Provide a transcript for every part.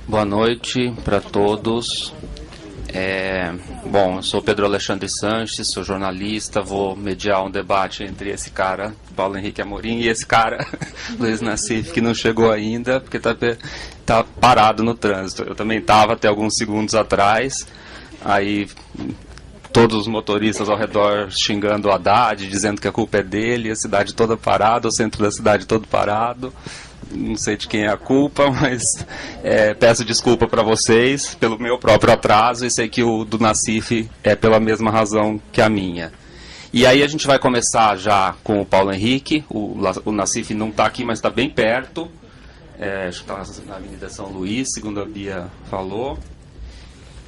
Boa noite para todos. Bom, eu sou Pedro Alexandre Sanches, sou jornalista, vou mediar um debate entre esse cara, Paulo Henrique Amorim, e esse cara, Luiz Nassif, que não chegou ainda, porque tá parado no trânsito. Eu também estava até alguns segundos atrás, aí todos os motoristas ao redor xingando o Haddad, dizendo que a culpa é dele, a cidade toda parada, o centro da cidade todo parado. Não sei de quem é a culpa, mas peço desculpa para vocês pelo meu próprio atraso e sei que o do Nassif é pela mesma razão que a minha. E aí a gente vai começar já com o Paulo Henrique. O Nassif não está aqui, mas está bem perto. Acho que está na Avenida São Luís, segundo a Bia falou.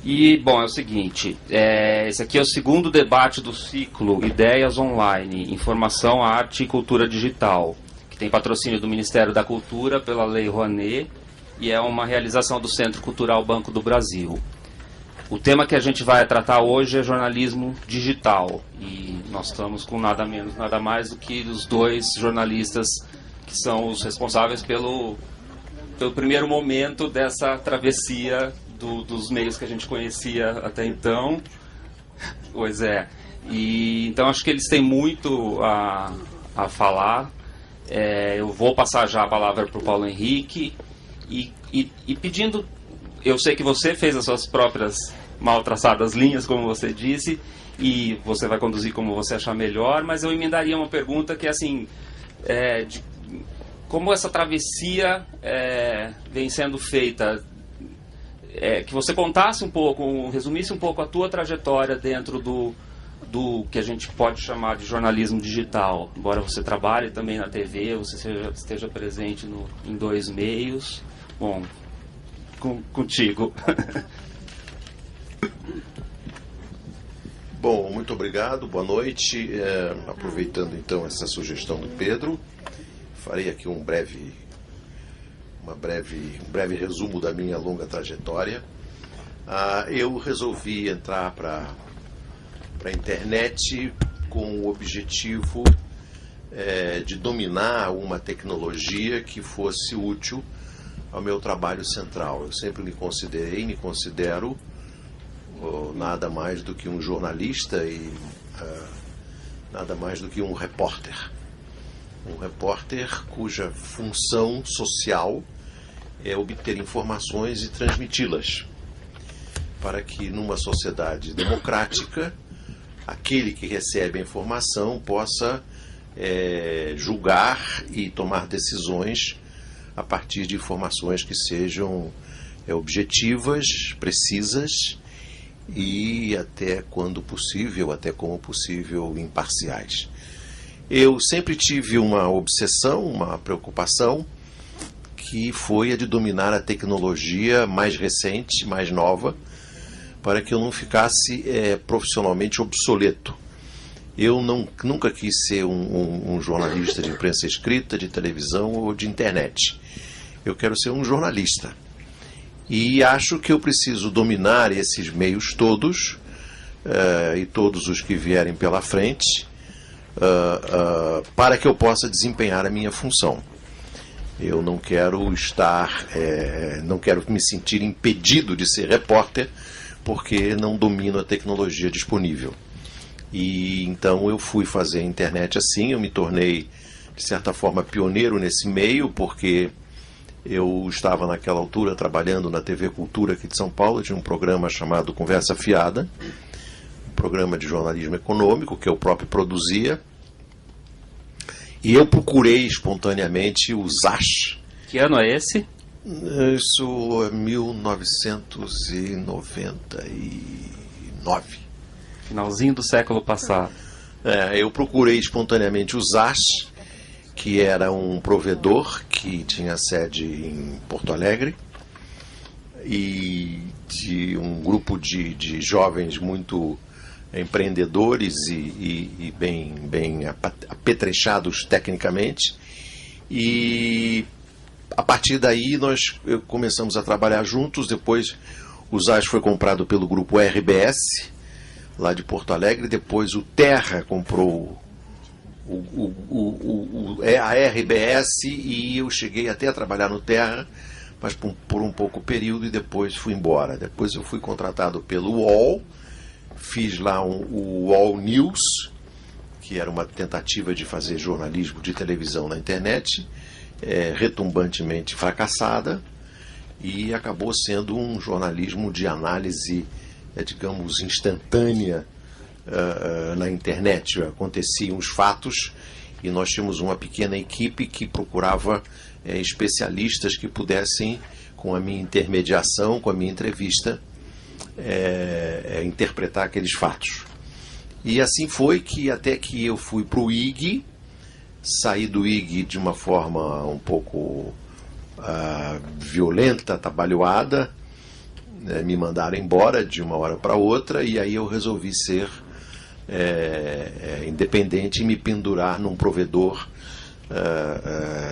E, bom, é o seguinte, esse aqui é o segundo debate do ciclo Ideias Online, Informação, Arte e Cultura Digital, que tem patrocínio do Ministério da Cultura pela Lei Rouanet e é uma realização do Centro Cultural Banco do Brasil. O tema que a gente vai tratar hoje é jornalismo digital e nós estamos com nada menos, nada mais do que os dois jornalistas que são os responsáveis pelo primeiro momento dessa travessia dos meios que a gente conhecia até então. Pois é. E, então acho que eles têm muito a falar. Eu vou passar já a palavra para o Paulo Henrique e pedindo... Eu sei que você fez as suas próprias mal traçadas linhas, como você disse, e você vai conduzir como você achar melhor, mas eu emendaria uma pergunta que é assim... como essa travessia vem sendo feita... que você contasse um pouco, resumisse um pouco a tua trajetória dentro do que a gente pode chamar de jornalismo digital. Embora você trabalhe também na TV, você esteja presente em dois meios. Bom, contigo. Bom, muito obrigado, boa noite. Aproveitando então essa sugestão do Pedro, farei aqui um breve resumo da minha longa trajetória. Eu resolvi entrar para a internet com o objetivo de dominar uma tecnologia que fosse útil ao meu trabalho central. Eu sempre me considero nada mais do que um jornalista e nada mais do que um repórter. Um repórter cuja função social é obter informações e transmiti-las, para que numa sociedade democrática aquele que recebe a informação possa julgar e tomar decisões a partir de informações que sejam objetivas, precisas e até quando possível, até como possível, imparciais. Eu sempre tive uma obsessão, uma preocupação, que foi a de dominar a tecnologia mais recente, mais nova, para que eu não ficasse profissionalmente obsoleto. Eu nunca quis ser um jornalista de imprensa escrita, de televisão ou de internet. Eu quero ser um jornalista. E acho que eu preciso dominar esses meios todos, e todos os que vierem pela frente, para que eu possa desempenhar a minha função. Eu não quero não quero me sentir impedido de ser repórter porque não domino a tecnologia disponível. E então eu fui fazer a internet assim, eu me tornei, de certa forma, pioneiro nesse meio, porque eu estava naquela altura trabalhando na TV Cultura aqui de São Paulo, tinha um programa chamado Conversa Fiada, um programa de jornalismo econômico que eu próprio produzia. E eu procurei espontaneamente o ZAS. Que ano é esse? Isso é 1999. Finalzinho do século passado. Eu procurei espontaneamente o ZAS, que era um provedor que tinha sede em Porto Alegre, e de um grupo de jovens muito empreendedores e bem apetrechados tecnicamente, e a partir daí nós começamos a trabalhar juntos. Depois o ZAS foi comprado pelo grupo RBS lá de Porto Alegre, depois o Terra comprou a RBS e eu cheguei até a trabalhar no Terra, mas por um pouco período e depois fui embora. Depois eu fui contratado pelo UOL, fiz lá o UOL News, que era uma tentativa de fazer jornalismo de televisão na internet, retumbantemente fracassada, e acabou sendo um jornalismo de análise, digamos, instantânea na internet. Aconteciam os fatos e nós tínhamos uma pequena equipe que procurava especialistas que pudessem, com a minha intermediação, com a minha entrevista, interpretar aqueles fatos. E assim foi que até que eu fui para o IG, saí do IG de uma forma um pouco violenta, atabalhoada, me mandaram embora de uma hora para outra, e aí eu resolvi ser independente e me pendurar num provedor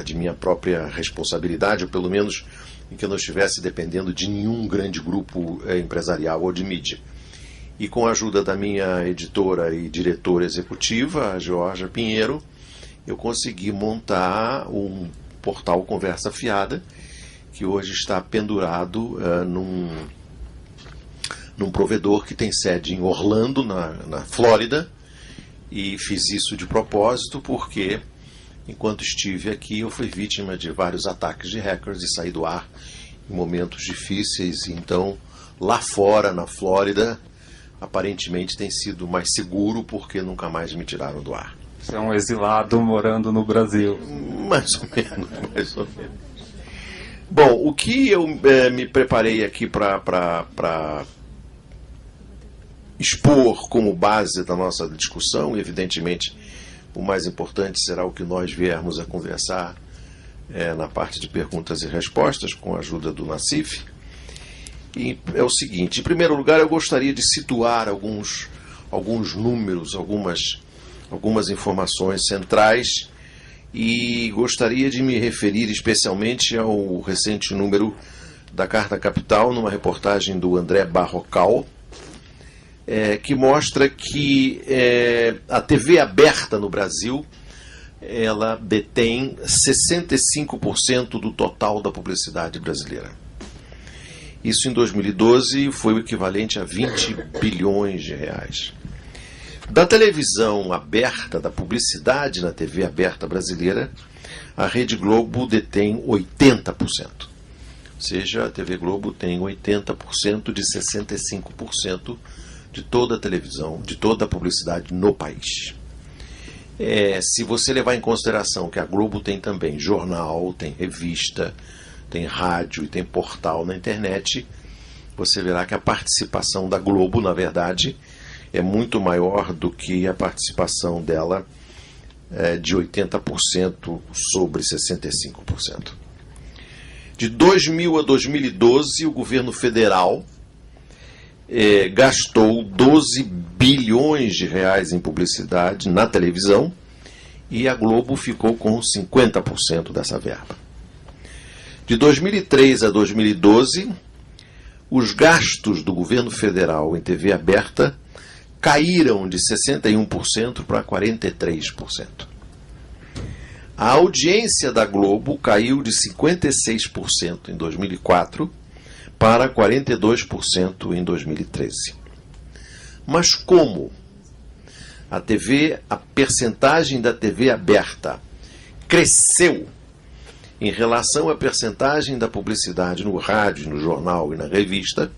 de minha própria responsabilidade, ou pelo menos em que eu não estivesse dependendo de nenhum grande grupo empresarial ou de mídia. E com a ajuda da minha editora e diretora executiva, a Georgia Pinheiro, eu consegui montar um portal Conversa Fiada, que hoje está pendurado num provedor que tem sede em Orlando, na Flórida, e fiz isso de propósito porque, enquanto estive aqui, eu fui vítima de vários ataques de hackers e saí do ar em momentos difíceis. Então, lá fora, na Flórida, aparentemente tem sido mais seguro porque nunca mais me tiraram do ar. Você é um exilado morando no Brasil. Mais ou menos, mais ou menos. Bom, o que eu me preparei aqui para expor como base da nossa discussão, e evidentemente o mais importante será o que nós viermos a conversar na parte de perguntas e respostas, com a ajuda do Nassif. E é o seguinte: em primeiro lugar, eu gostaria de situar alguns números, algumas informações centrais, e gostaria de me referir especialmente ao recente número da Carta Capital, numa reportagem do André Barrocal, que mostra que a TV aberta no Brasil, ela detém 65% do total da publicidade brasileira. Isso em 2012 foi o equivalente a 20 bilhões de reais. Da televisão aberta, da publicidade na TV aberta brasileira, a Rede Globo detém 80%. Ou seja, a TV Globo tem 80% de 65% de toda a televisão, de toda a publicidade no país. Se você levar em consideração que a Globo tem também jornal, tem revista, tem rádio e tem portal na internet, você verá que a participação da Globo, na verdade, é muito maior do que a participação dela de 80% sobre 65%. De 2000 a 2012, o governo federal gastou 12 bilhões de reais em publicidade na televisão, e a Globo ficou com 50% dessa verba. De 2003 a 2012, os gastos do governo federal em TV aberta caíram de 61% para 43%. A audiência da Globo caiu de 56% em 2004 para 42% em 2013. Mas como a percentagem da TV aberta cresceu em relação à percentagem da publicidade no rádio, no jornal e na revista,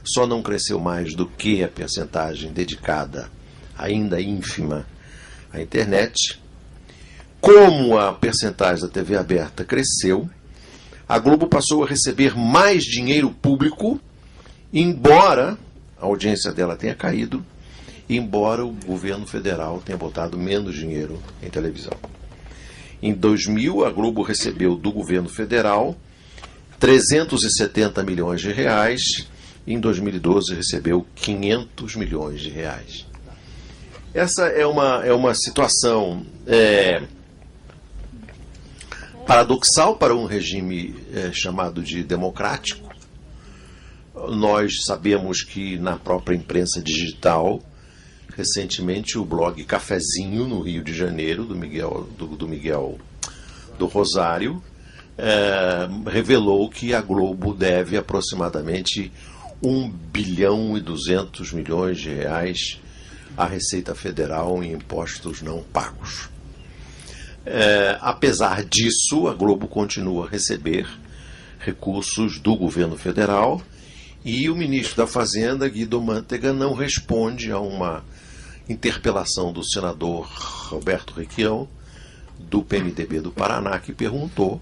só não cresceu mais do que a percentagem dedicada, ainda ínfima, à internet. Como a percentagem da TV aberta cresceu, a Globo passou a receber mais dinheiro público, embora a audiência dela tenha caído, embora o governo federal tenha botado menos dinheiro em televisão. Em 2000, a Globo recebeu do governo federal 370 milhões de reais, e em 2012 recebeu 500 milhões de reais. Essa é uma situação paradoxal para um regime chamado de democrático. Nós sabemos que na própria imprensa digital, recentemente o blog Cafezinho, no Rio de Janeiro, do Miguel do Rosário, revelou que a Globo deve aproximadamente 1,2 bilhão de reais à Receita Federal em impostos não pagos. Apesar disso, a Globo continua a receber recursos do governo federal e o ministro da Fazenda, Guido Mantega, não responde a uma interpelação do senador Roberto Requião, do PMDB do Paraná, que perguntou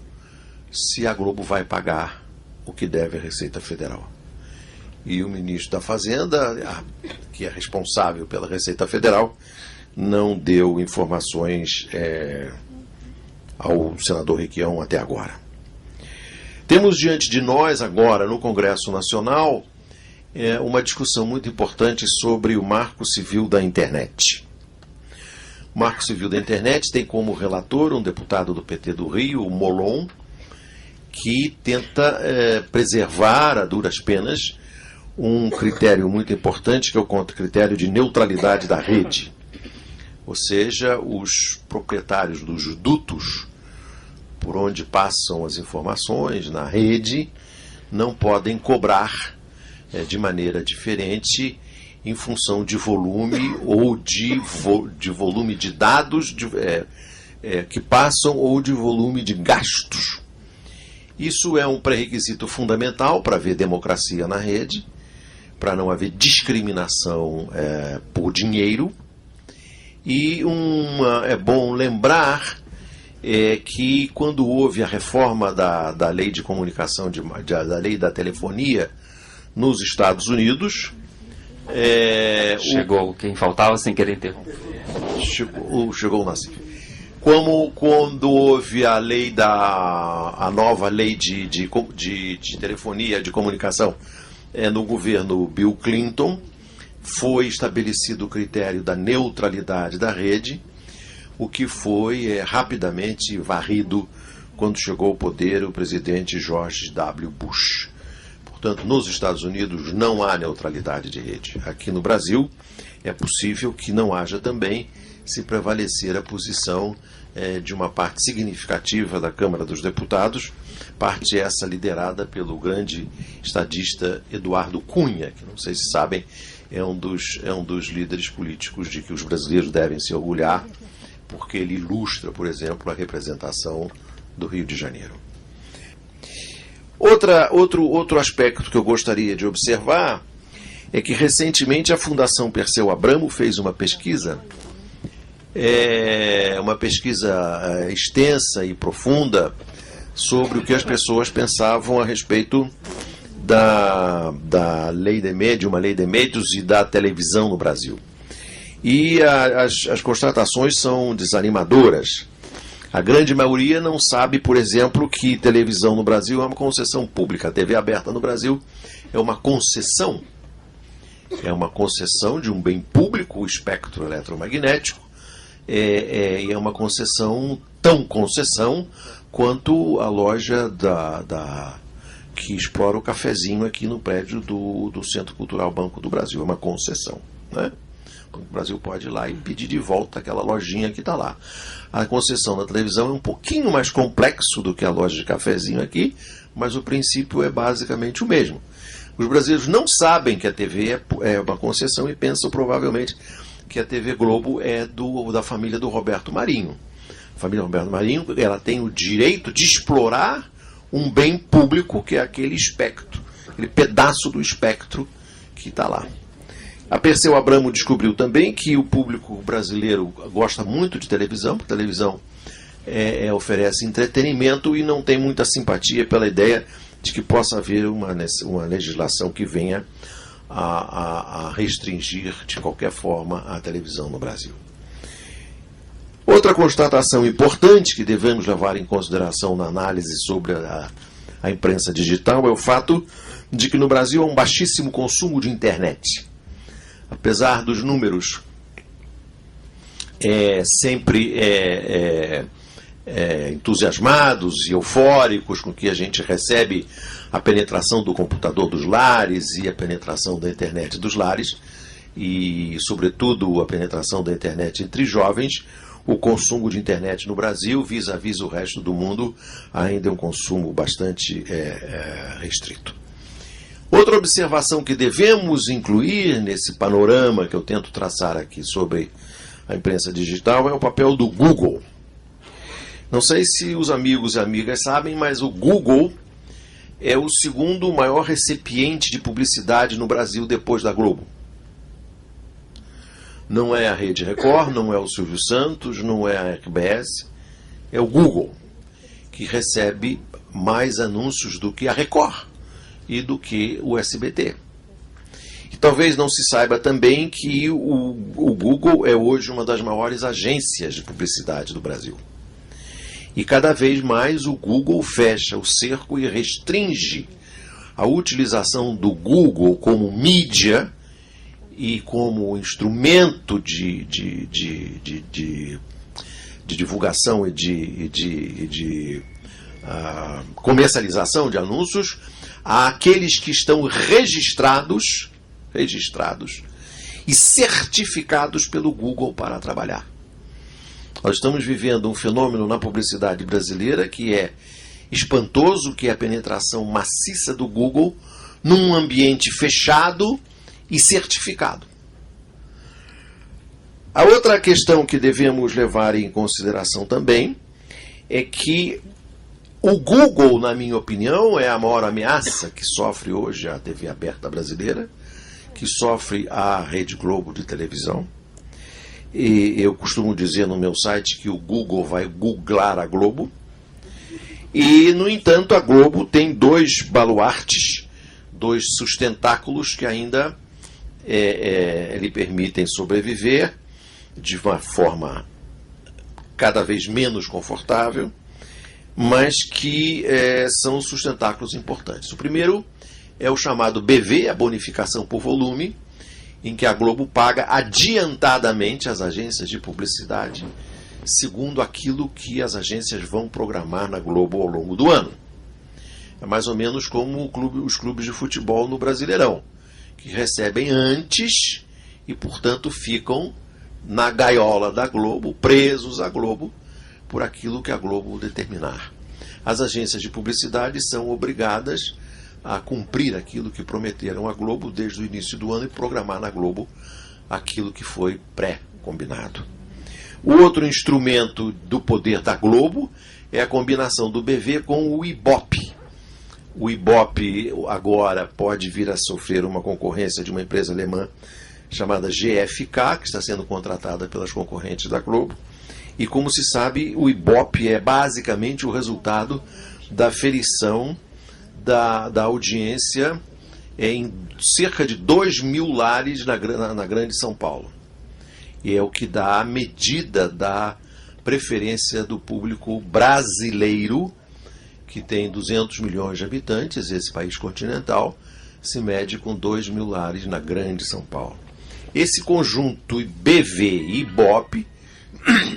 se a Globo vai pagar o que deve à Receita Federal. E o ministro da Fazenda, que é responsável pela Receita Federal, não deu informações ao senador Requião até agora. Temos diante de nós agora, no Congresso Nacional, uma discussão muito importante sobre o Marco Civil da Internet. O Marco Civil da Internet tem como relator um deputado do PT do Rio, o Molon, que tenta preservar a duras penas um critério muito importante, que é o critério de neutralidade da rede. Ou seja, os proprietários dos dutos por onde passam as informações na rede não podem cobrar de maneira diferente em função de volume ou de volume de dados que passam ou de volume de gastos. Isso é um pré-requisito fundamental para haver democracia na rede, para não haver discriminação por dinheiro. E é bom lembrar que quando houve a reforma da lei de comunicação, da lei da telefonia nos Estados Unidos... Chegou quem faltava sem querer interromper. Chegou o Nassif. Quando houve a nova lei de telefonia, de comunicação, no governo Bill Clinton, foi estabelecido o critério da neutralidade da rede, o que foi rapidamente varrido quando chegou ao poder o presidente George W. Bush. Portanto, nos Estados Unidos não há neutralidade de rede. Aqui no Brasil é possível que não haja também, se prevalecer a posição de uma parte significativa da Câmara dos Deputados, parte essa liderada pelo grande estadista Eduardo Cunha, que não sei se sabem, é um dos líderes políticos de que os brasileiros devem se orgulhar, porque ele ilustra, por exemplo, a representação do Rio de Janeiro. Outro aspecto que eu gostaria de observar é que recentemente a Fundação Perseu Abramo fez uma pesquisa extensa e profunda sobre o que as pessoas pensavam a respeito da lei de médios, uma lei de médios e da televisão no Brasil. E as constatações são desanimadoras. A grande maioria não sabe, por exemplo, que televisão no Brasil é uma concessão pública. A TV aberta no Brasil é uma concessão. É uma concessão de um bem público, o espectro eletromagnético. E é uma concessão, tão concessão, quanto a loja que explora o cafezinho aqui no prédio do Centro Cultural Banco do Brasil. É uma concessão, né? O Brasil pode ir lá e pedir de volta aquela lojinha que está lá. A concessão da televisão é um pouquinho mais complexo do que a loja de cafezinho aqui, mas o princípio é basicamente o mesmo. Os brasileiros não sabem que a TV é uma concessão e pensam provavelmente que a TV Globo é da família do Roberto Marinho. A família Roberto Marinho, ela tem o direito de explorar um bem público, que é aquele espectro, aquele pedaço do espectro que está lá. A Perseu Abramo descobriu também que o público brasileiro gosta muito de televisão, porque televisão oferece entretenimento e não tem muita simpatia pela ideia de que possa haver uma legislação que venha a restringir de qualquer forma a televisão no Brasil. Outra constatação importante que devemos levar em consideração na análise sobre a imprensa digital é o fato de que no Brasil há um baixíssimo consumo de internet. Apesar dos números sempre entusiasmados e eufóricos com que a gente recebe a penetração do computador dos lares e a penetração da internet dos lares, e, sobretudo, a penetração da internet entre jovens, o consumo de internet no Brasil, vis-à-vis o resto do mundo, ainda é um consumo bastante restrito. Outra observação que devemos incluir nesse panorama que eu tento traçar aqui sobre a imprensa digital é o papel do Google. Não sei se os amigos e amigas sabem, mas o Google é o segundo maior recipiente de publicidade no Brasil depois da Globo. Não é a Rede Record, não é o Silvio Santos, não é a RBS, é o Google, que recebe mais anúncios do que a Record e do que o SBT. E talvez não se saiba também que o Google é hoje uma das maiores agências de publicidade do Brasil. E cada vez mais o Google fecha o cerco e restringe a utilização do Google como mídia e como instrumento de divulgação e de comercialização de anúncios àqueles que estão registrados e certificados pelo Google para trabalhar. Nós estamos vivendo um fenômeno na publicidade brasileira que é espantoso, que é a penetração maciça do Google num ambiente fechado e certificado. A outra questão que devemos levar em consideração também é que o Google, na minha opinião, é a maior ameaça que sofre hoje a TV aberta brasileira, que sofre a Rede Globo de televisão. E eu costumo dizer no meu site que o Google vai googlar a Globo. E, no entanto, a Globo tem dois baluartes, dois sustentáculos que ainda lhe permitem sobreviver de uma forma cada vez menos confortável, mas que são sustentáculos importantes. O primeiro é o chamado BV, a bonificação por volume, em que a Globo paga adiantadamente as agências de publicidade, segundo aquilo que as agências vão programar na Globo ao longo do ano. É mais ou menos como os clubes de futebol no Brasileirão, que recebem antes e, portanto, ficam na gaiola da Globo, presos à Globo, por aquilo que a Globo determinar. As agências de publicidade são obrigadas a cumprir aquilo que prometeram à Globo desde o início do ano e programar na Globo aquilo que foi pré-combinado. O outro instrumento do poder da Globo é a combinação do BV com o Ibope. O Ibope agora pode vir a sofrer uma concorrência de uma empresa alemã chamada GfK, que está sendo contratada pelas concorrentes da Globo. E, como se sabe, o Ibope é basicamente o resultado da ferição da audiência em cerca de 2.000 lares na Grande São Paulo. E é o que dá a medida da preferência do público brasileiro, que tem 200 milhões de habitantes, esse país continental, se mede com 2.000 lares na Grande São Paulo. Esse conjunto BV e Ibope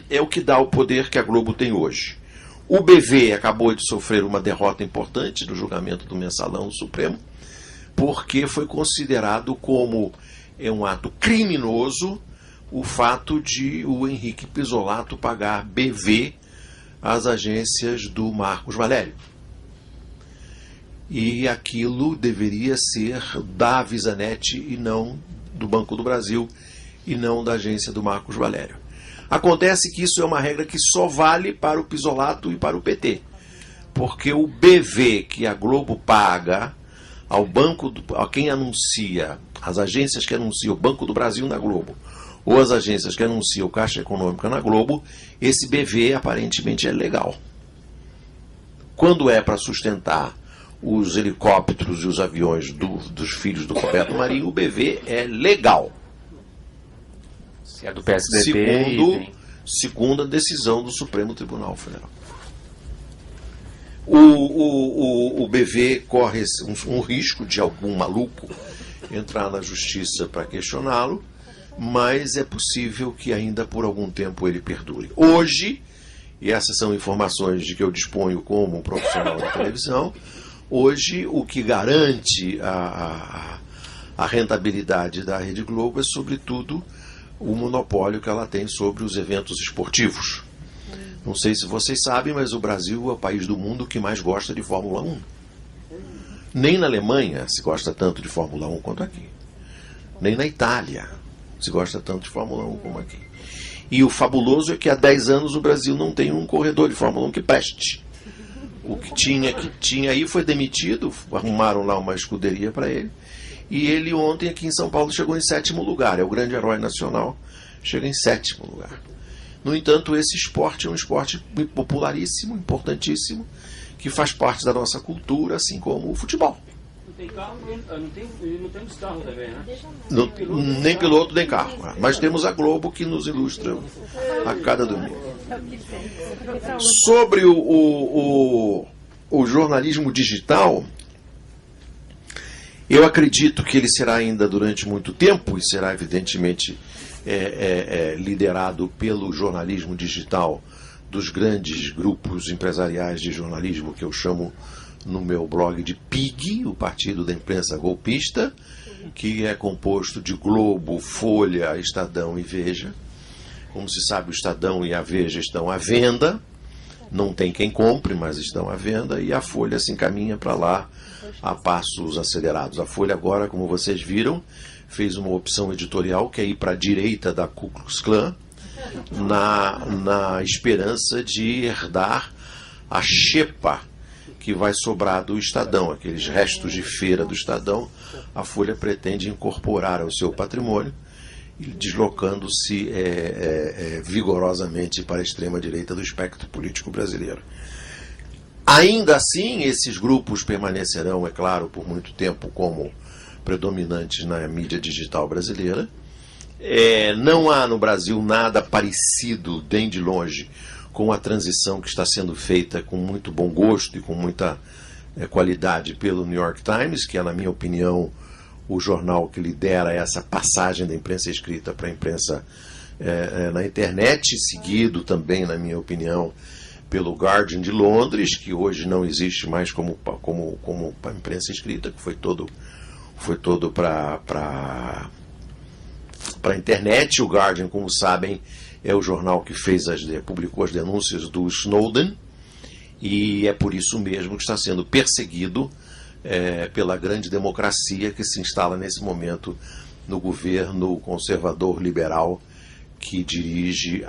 é o que dá o poder que a Globo tem hoje. O BV acabou de sofrer uma derrota importante no julgamento do Mensalão do Supremo, porque foi considerado como um ato criminoso o fato de o Henrique Pizzolatto pagar BV às agências do Marcos Valério. E aquilo deveria ser da Avisanet e não do Banco do Brasil e não da agência do Marcos Valério. Acontece que isso é uma regra que só vale para o Pizzolatto e para o PT, porque o BV que a Globo paga ao banco, a quem anuncia, as agências que anunciam o Banco do Brasil na Globo, ou as agências que anunciam Caixa Econômica na Globo, esse BV aparentemente é legal. Quando é para sustentar os helicópteros e os aviões dos filhos do Roberto Marinho, o BV é legal. Se é do PSDB, segundo a decisão do Supremo Tribunal Federal. O BV corre um risco de algum maluco entrar na justiça para questioná-lo, mas é possível que ainda por algum tempo ele perdure. Hoje, e essas são informações de que eu disponho como um profissional da televisão, hoje o que garante a rentabilidade da Rede Globo é, sobretudo, o monopólio que ela tem sobre os eventos esportivos. Não sei se vocês sabem, mas o Brasil é o país do mundo que mais gosta de Fórmula 1. Nem na Alemanha se gosta tanto de Fórmula 1 quanto aqui. Nem na Itália se gosta tanto de Fórmula 1 como aqui. E o fabuloso é que há 10 anos o Brasil não tem um corredor de Fórmula 1 que preste. O que tinha aí foi demitido, arrumaram lá uma escuderia para ele. E ele ontem aqui em São Paulo chegou em 7º lugar. É o grande herói nacional, chega em 7º lugar. No entanto, esse esporte é um esporte popularíssimo, importantíssimo, que faz parte da nossa cultura, assim como o futebol. Não tem carro, não temos carro também, né? Nem piloto, nem carro. Mas temos a Globo que nos ilustra a cada domingo. Sobre o jornalismo digital, eu acredito que ele será ainda durante muito tempo, e será evidentemente liderado pelo jornalismo digital dos grandes grupos empresariais de jornalismo que eu chamo no meu blog de PIG, o Partido da Imprensa Golpista, que é composto de Globo, Folha, Estadão e Veja. Como se sabe, o Estadão e a Veja estão à venda, não tem quem compre, mas estão à venda, e a Folha se encaminha para lá a passos acelerados. A Folha agora, como vocês viram, fez uma opção editorial que é ir para a direita da Ku Klux Klan, na esperança de herdar a xepa que vai sobrar do Estadão, aqueles restos de feira do Estadão. A Folha pretende incorporar ao seu patrimônio, deslocando-se vigorosamente para a extrema-direita do espectro político brasileiro. Ainda assim, esses grupos permanecerão, é claro, por muito tempo como predominantes na mídia digital brasileira. Não há no Brasil nada parecido, nem de longe, com a transição que está sendo feita com muito bom gosto e com muita qualidade pelo New York Times, que é, na minha opinião, o jornal que lidera essa passagem da imprensa escrita para a imprensa na internet, seguido também, na minha opinião, pelo Guardian de Londres, que hoje não existe mais como a imprensa escrita, que foi todo para a internet. O Guardian, como sabem, é o jornal que publicou as denúncias do Snowden, e é por isso mesmo que está sendo perseguido pela grande democracia que se instala nesse momento no governo conservador liberal que dirige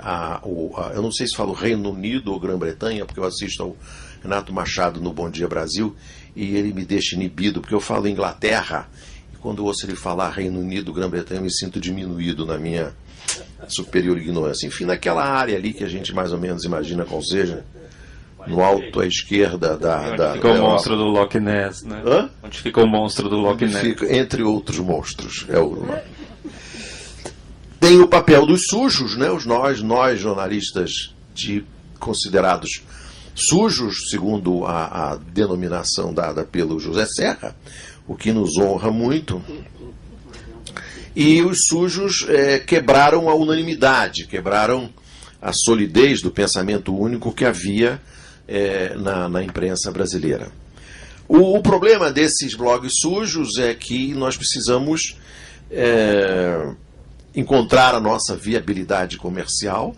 eu não sei se falo Reino Unido ou Grã-Bretanha, porque eu assisto ao Renato Machado no Bom Dia Brasil e ele me deixa inibido, porque eu falo Inglaterra, e quando eu ouço ele falar Reino Unido, Grã-Bretanha, eu me sinto diminuído na minha superior ignorância. Enfim, naquela área ali que a gente mais ou menos imagina qual seja, no alto à esquerda onde fica o monstro do Loch Ness, né? Hã? Onde fica o monstro do Loch Ness. Fica, entre outros monstros. Tem o papel dos sujos, né? Nós jornalistas considerados sujos, segundo a denominação dada pelo José Serra, o que nos honra muito. E os sujos quebraram a unanimidade, quebraram a solidez do pensamento único que havia na imprensa brasileira. O problema desses blogs sujos é que nós precisamos encontrar a nossa viabilidade comercial,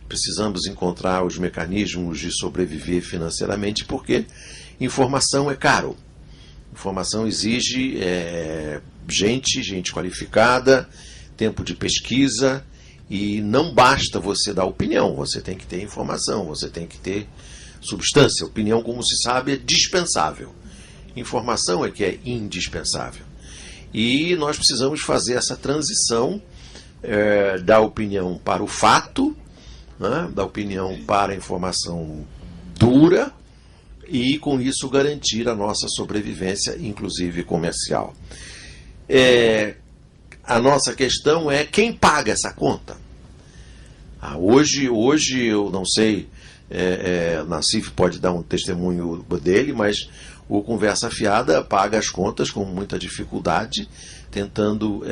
precisamos encontrar os mecanismos de sobreviver financeiramente, porque informação é caro. Informação exige gente qualificada, tempo de pesquisa, e não basta você dar opinião, você tem que ter informação, você tem que ter substância. Opinião, como se sabe, é dispensável. Informação é que é indispensável. E nós precisamos fazer essa transição da opinião para o fato, né, da opinião para a informação dura, e com isso garantir a nossa sobrevivência, inclusive comercial. A nossa questão é quem paga essa conta. Hoje eu não sei, Nassif pode dar um testemunho dele, mas o Conversa Fiada paga as contas com muita dificuldade, tentando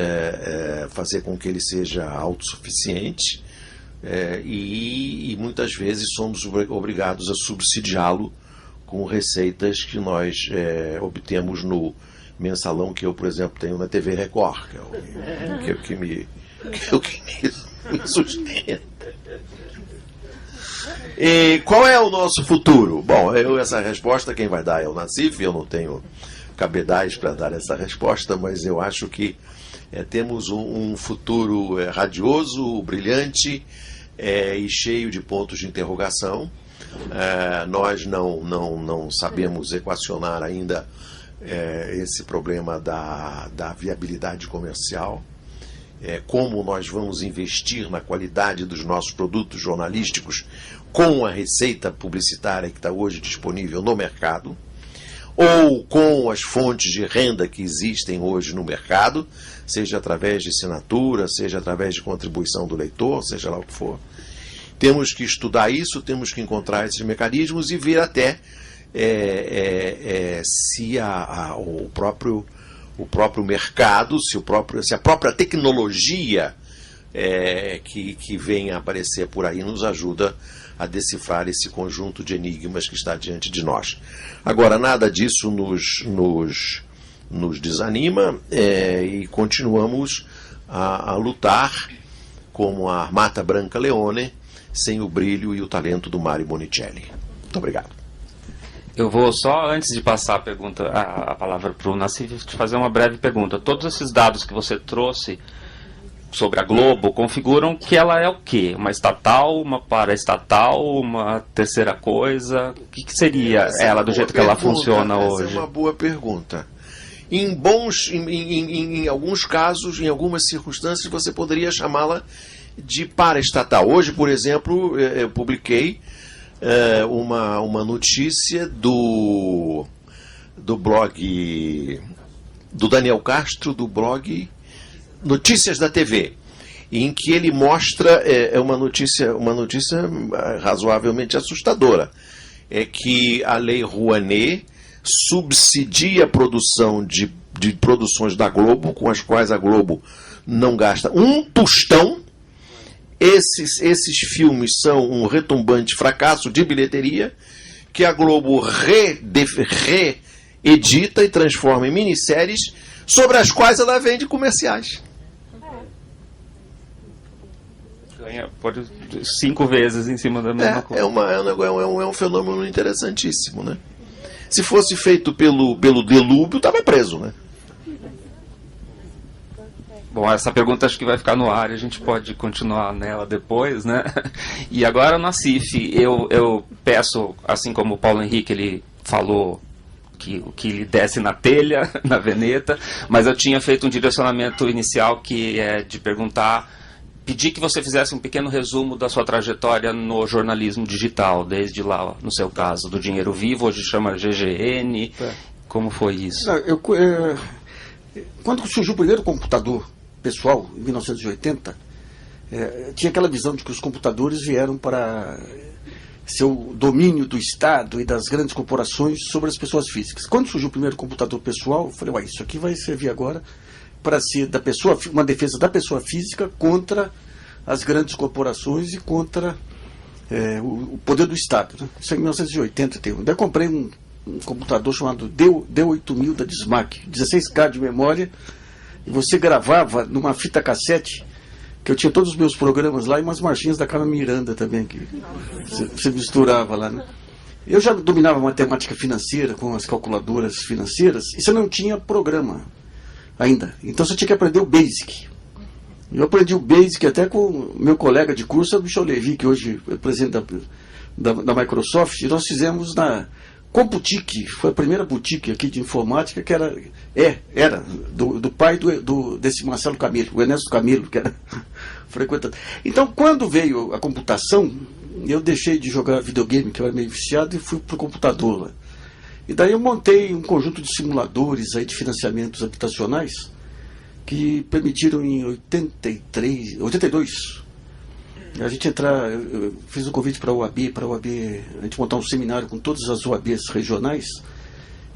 fazer com que ele seja autossuficiente, e muitas vezes somos obrigados a subsidiá-lo com receitas que nós obtemos no mensalão que eu, por exemplo, tenho na TV Record, que é o que me sustenta. E qual é o nosso futuro? Bom, essa resposta quem vai dar é o Nassif, eu não tenho cabedais para dar essa resposta, mas eu acho que temos um futuro radioso, brilhante e cheio de pontos de interrogação. Nós não sabemos equacionar ainda esse problema da viabilidade comercial, como nós vamos investir na qualidade dos nossos produtos jornalísticos com a receita publicitária que está hoje disponível no mercado, ou com as fontes de renda que existem hoje no mercado, seja através de assinatura, seja através de contribuição do leitor, seja lá o que for. Temos que estudar isso, temos que encontrar esses mecanismos e ver até se o próprio mercado, se a própria tecnologia que vem a aparecer por aí nos ajuda a decifrar esse conjunto de enigmas que está diante de nós. Agora, nada disso nos desanima e continuamos a lutar como a Armata Branca Leone, sem o brilho e o talento do Mário Monicelli. Muito obrigado. Eu vou só, antes de passar a palavra para o Nassif, te fazer uma breve pergunta. Todos esses dados que você trouxe sobre a Globo configuram que ela é o quê? Uma estatal, uma paraestatal, uma terceira coisa? O que seria ela do jeito que ela funciona hoje? Essa é uma boa pergunta. Em alguns casos, em algumas circunstâncias, você poderia chamá-la de paraestatal. Hoje, por exemplo, eu publiquei uma notícia do blog do Daniel Castro, do blog Notícias da TV, em que ele mostra uma notícia razoavelmente assustadora. É que a Lei Rouanet subsidia a produção de produções da Globo, com as quais a Globo não gasta um tostão. Esses filmes são um retumbante fracasso de bilheteria, que a Globo reedita e transforma em minisséries, sobre as quais ela vende comerciais. Ganha por 5 vezes em cima da mesma coisa. É um fenômeno interessantíssimo, né? Se fosse feito pelo delúbio, estava preso, né? Bom, essa pergunta acho que vai ficar no ar, a gente pode continuar nela depois, né? E agora, Nassif, eu peço, assim como o Paulo Henrique, ele falou que lhe desse na telha, na veneta, mas eu tinha feito um direcionamento inicial que é de pedir que você fizesse um pequeno resumo da sua trajetória no jornalismo digital, desde lá, no seu caso, do Dinheiro Vivo, hoje chama GGN, como foi isso? Quando surgiu o primeiro computador pessoal, em 1980, tinha aquela visão de que os computadores vieram para ser o domínio do Estado e das grandes corporações sobre as pessoas físicas. Quando surgiu o primeiro computador pessoal, eu falei, isso aqui vai servir agora para ser uma defesa da pessoa física contra as grandes corporações e contra o poder do Estado. Né? Isso é em 1980. Daí eu comprei um computador chamado D8000 da Dismac, 16K de memória, e você gravava numa fita cassete, que eu tinha todos os meus programas lá, e umas marchinhas da Carmen Miranda também, que você misturava lá, né? Eu já dominava matemática financeira com as calculadoras financeiras, e você não tinha programa ainda. Então você tinha que aprender o Basic. Eu aprendi o Basic até com o meu colega de curso, o Michel Levy, que hoje é presidente da Microsoft, e nós fizemos na Computique, foi a primeira boutique aqui de informática, que era do pai desse Marcelo Camelo, o Ernesto Camelo, que era frequentado. Então, quando veio a computação, eu deixei de jogar videogame, que eu era meio viciado, e fui para o computador lá. E daí eu montei um conjunto de simuladores aí de financiamentos habitacionais que permitiram em 82 a gente entrar. Eu fiz um convite para a OAB, a gente montar um seminário com todas as OABs regionais,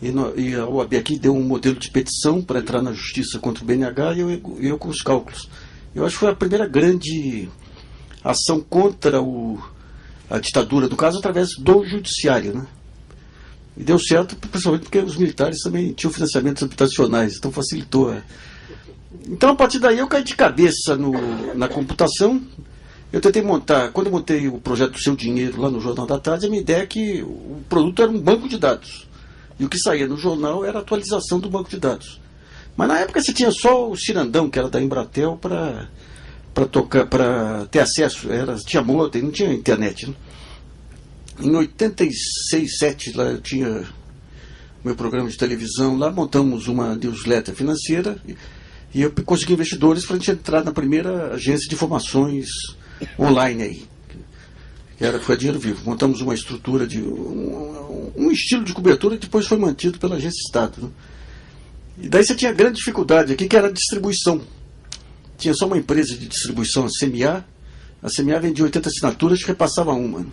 e a OAB aqui deu um modelo de petição para entrar na justiça contra o BNH, e eu com os cálculos. Eu acho que foi a primeira grande ação contra a ditadura, no caso, através do judiciário, né? E deu certo, principalmente porque os militares também tinham financiamentos habitacionais, então facilitou. Então, a partir daí, eu caí de cabeça na computação. Eu tentei montar, quando eu montei o projeto do Seu Dinheiro lá no Jornal da Tarde, a minha ideia é que o produto era um banco de dados. E o que saía no jornal era a atualização do banco de dados. Mas na época você tinha só o Cirandão, que era da Embratel, para ter acesso. Tinha modem, não tinha internet. Né? Em 86, 7, lá eu tinha meu programa de televisão, lá montamos uma newsletter financeira e eu consegui investidores para a gente entrar na primeira agência de informações online aí. Foi a Dinheiro Vivo. Montamos uma estrutura de um estilo de cobertura que depois foi mantido pela Agência Estado. Né? E daí você tinha grande dificuldade aqui, que era a distribuição. Tinha só uma empresa de distribuição, a CMA vendia 80 assinaturas e repassava uma. Né?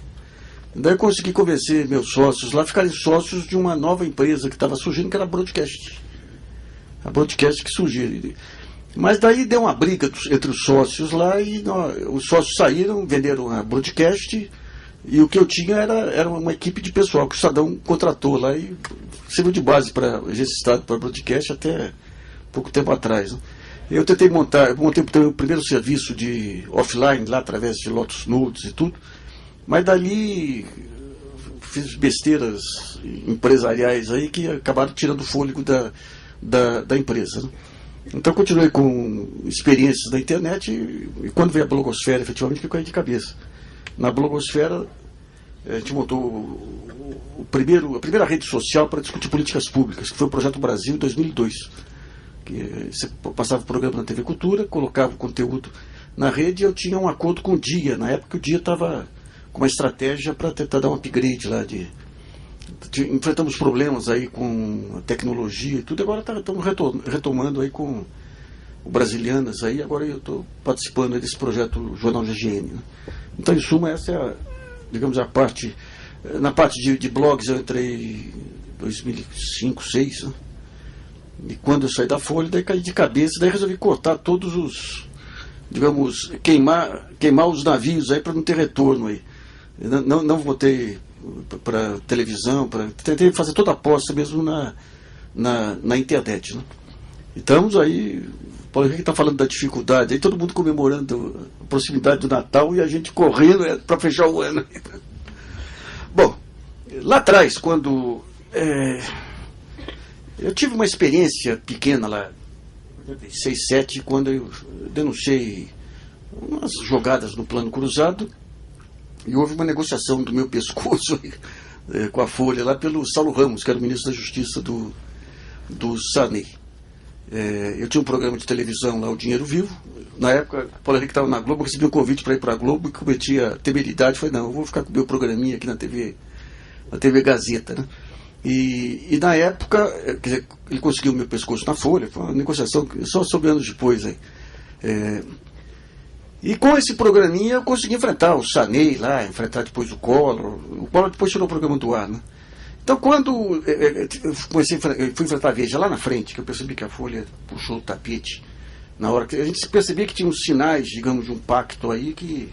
Daí eu consegui convencer meus sócios lá a ficarem sócios de uma nova empresa que estava surgindo, que era a Broadcast. A Broadcast que surgiu. Mas daí deu uma briga entre os sócios lá e os sócios saíram, venderam a Broadcast e o que eu tinha era uma equipe de pessoal que o Estadão contratou lá e serviu de base para a Agência Estado, para a Broadcast até pouco tempo atrás. Né? Eu montei o primeiro serviço de offline lá através de Lotus Notes e tudo, mas dali fiz besteiras empresariais aí que acabaram tirando o fôlego da empresa. Né? Então continuei com experiências na internet e quando veio a blogosfera, efetivamente, que eu caí de cabeça. Na blogosfera, a gente montou a primeira rede social para discutir políticas públicas, que foi o Projeto Brasil, em 2002. Que você passava o programa na TV Cultura, colocava o conteúdo na rede e eu tinha um acordo com o Dia. Na época o Dia estava com uma estratégia para tentar dar um upgrade lá enfrentamos problemas aí com a tecnologia e tudo, agora estamos retomando aí com o Brasilianas aí, agora eu estou participando aí desse projeto Jornal GGN. Né? Então, em suma, essa é digamos, a parte. Na parte de blogs eu entrei em 2005, 2006, né? E quando eu saí da Folha, daí caí de cabeça, daí resolvi cortar todos os, digamos, queimar os navios aí para não ter retorno aí. Não voltei para televisão, tentei fazer toda a aposta mesmo na internet. Né? Estamos aí, o Paulo Henrique está falando da dificuldade, aí todo mundo comemorando a proximidade do Natal e a gente correndo para fechar o ano. Bom, lá atrás, quando eu tive uma experiência pequena lá, em 6, 7, quando eu denunciei umas jogadas no plano cruzado, e houve uma negociação do meu pescoço com a Folha lá pelo Saulo Ramos, que era o ministro da Justiça do Sarney. Eu tinha um programa de televisão lá, o Dinheiro Vivo. Na época, o Paulo Henrique estava na Globo, eu recebi um convite para ir para a Globo e cometi a temeridade. Falei, não, eu vou ficar com o meu programinha aqui na TV Gazeta. Né? E na época, quer dizer, ele conseguiu o meu pescoço na Folha, foi uma negociação só soube anos depois. Aí. E com esse programinha eu consegui enfrentar o Sarney lá, enfrentar depois o Collor. O Collor depois tirou o programa do ar, né? Então quando eu fui enfrentar a Veja lá na frente, que eu percebi que a Folha puxou o tapete, na hora que a gente percebia que tinha uns sinais, digamos, de um pacto aí, que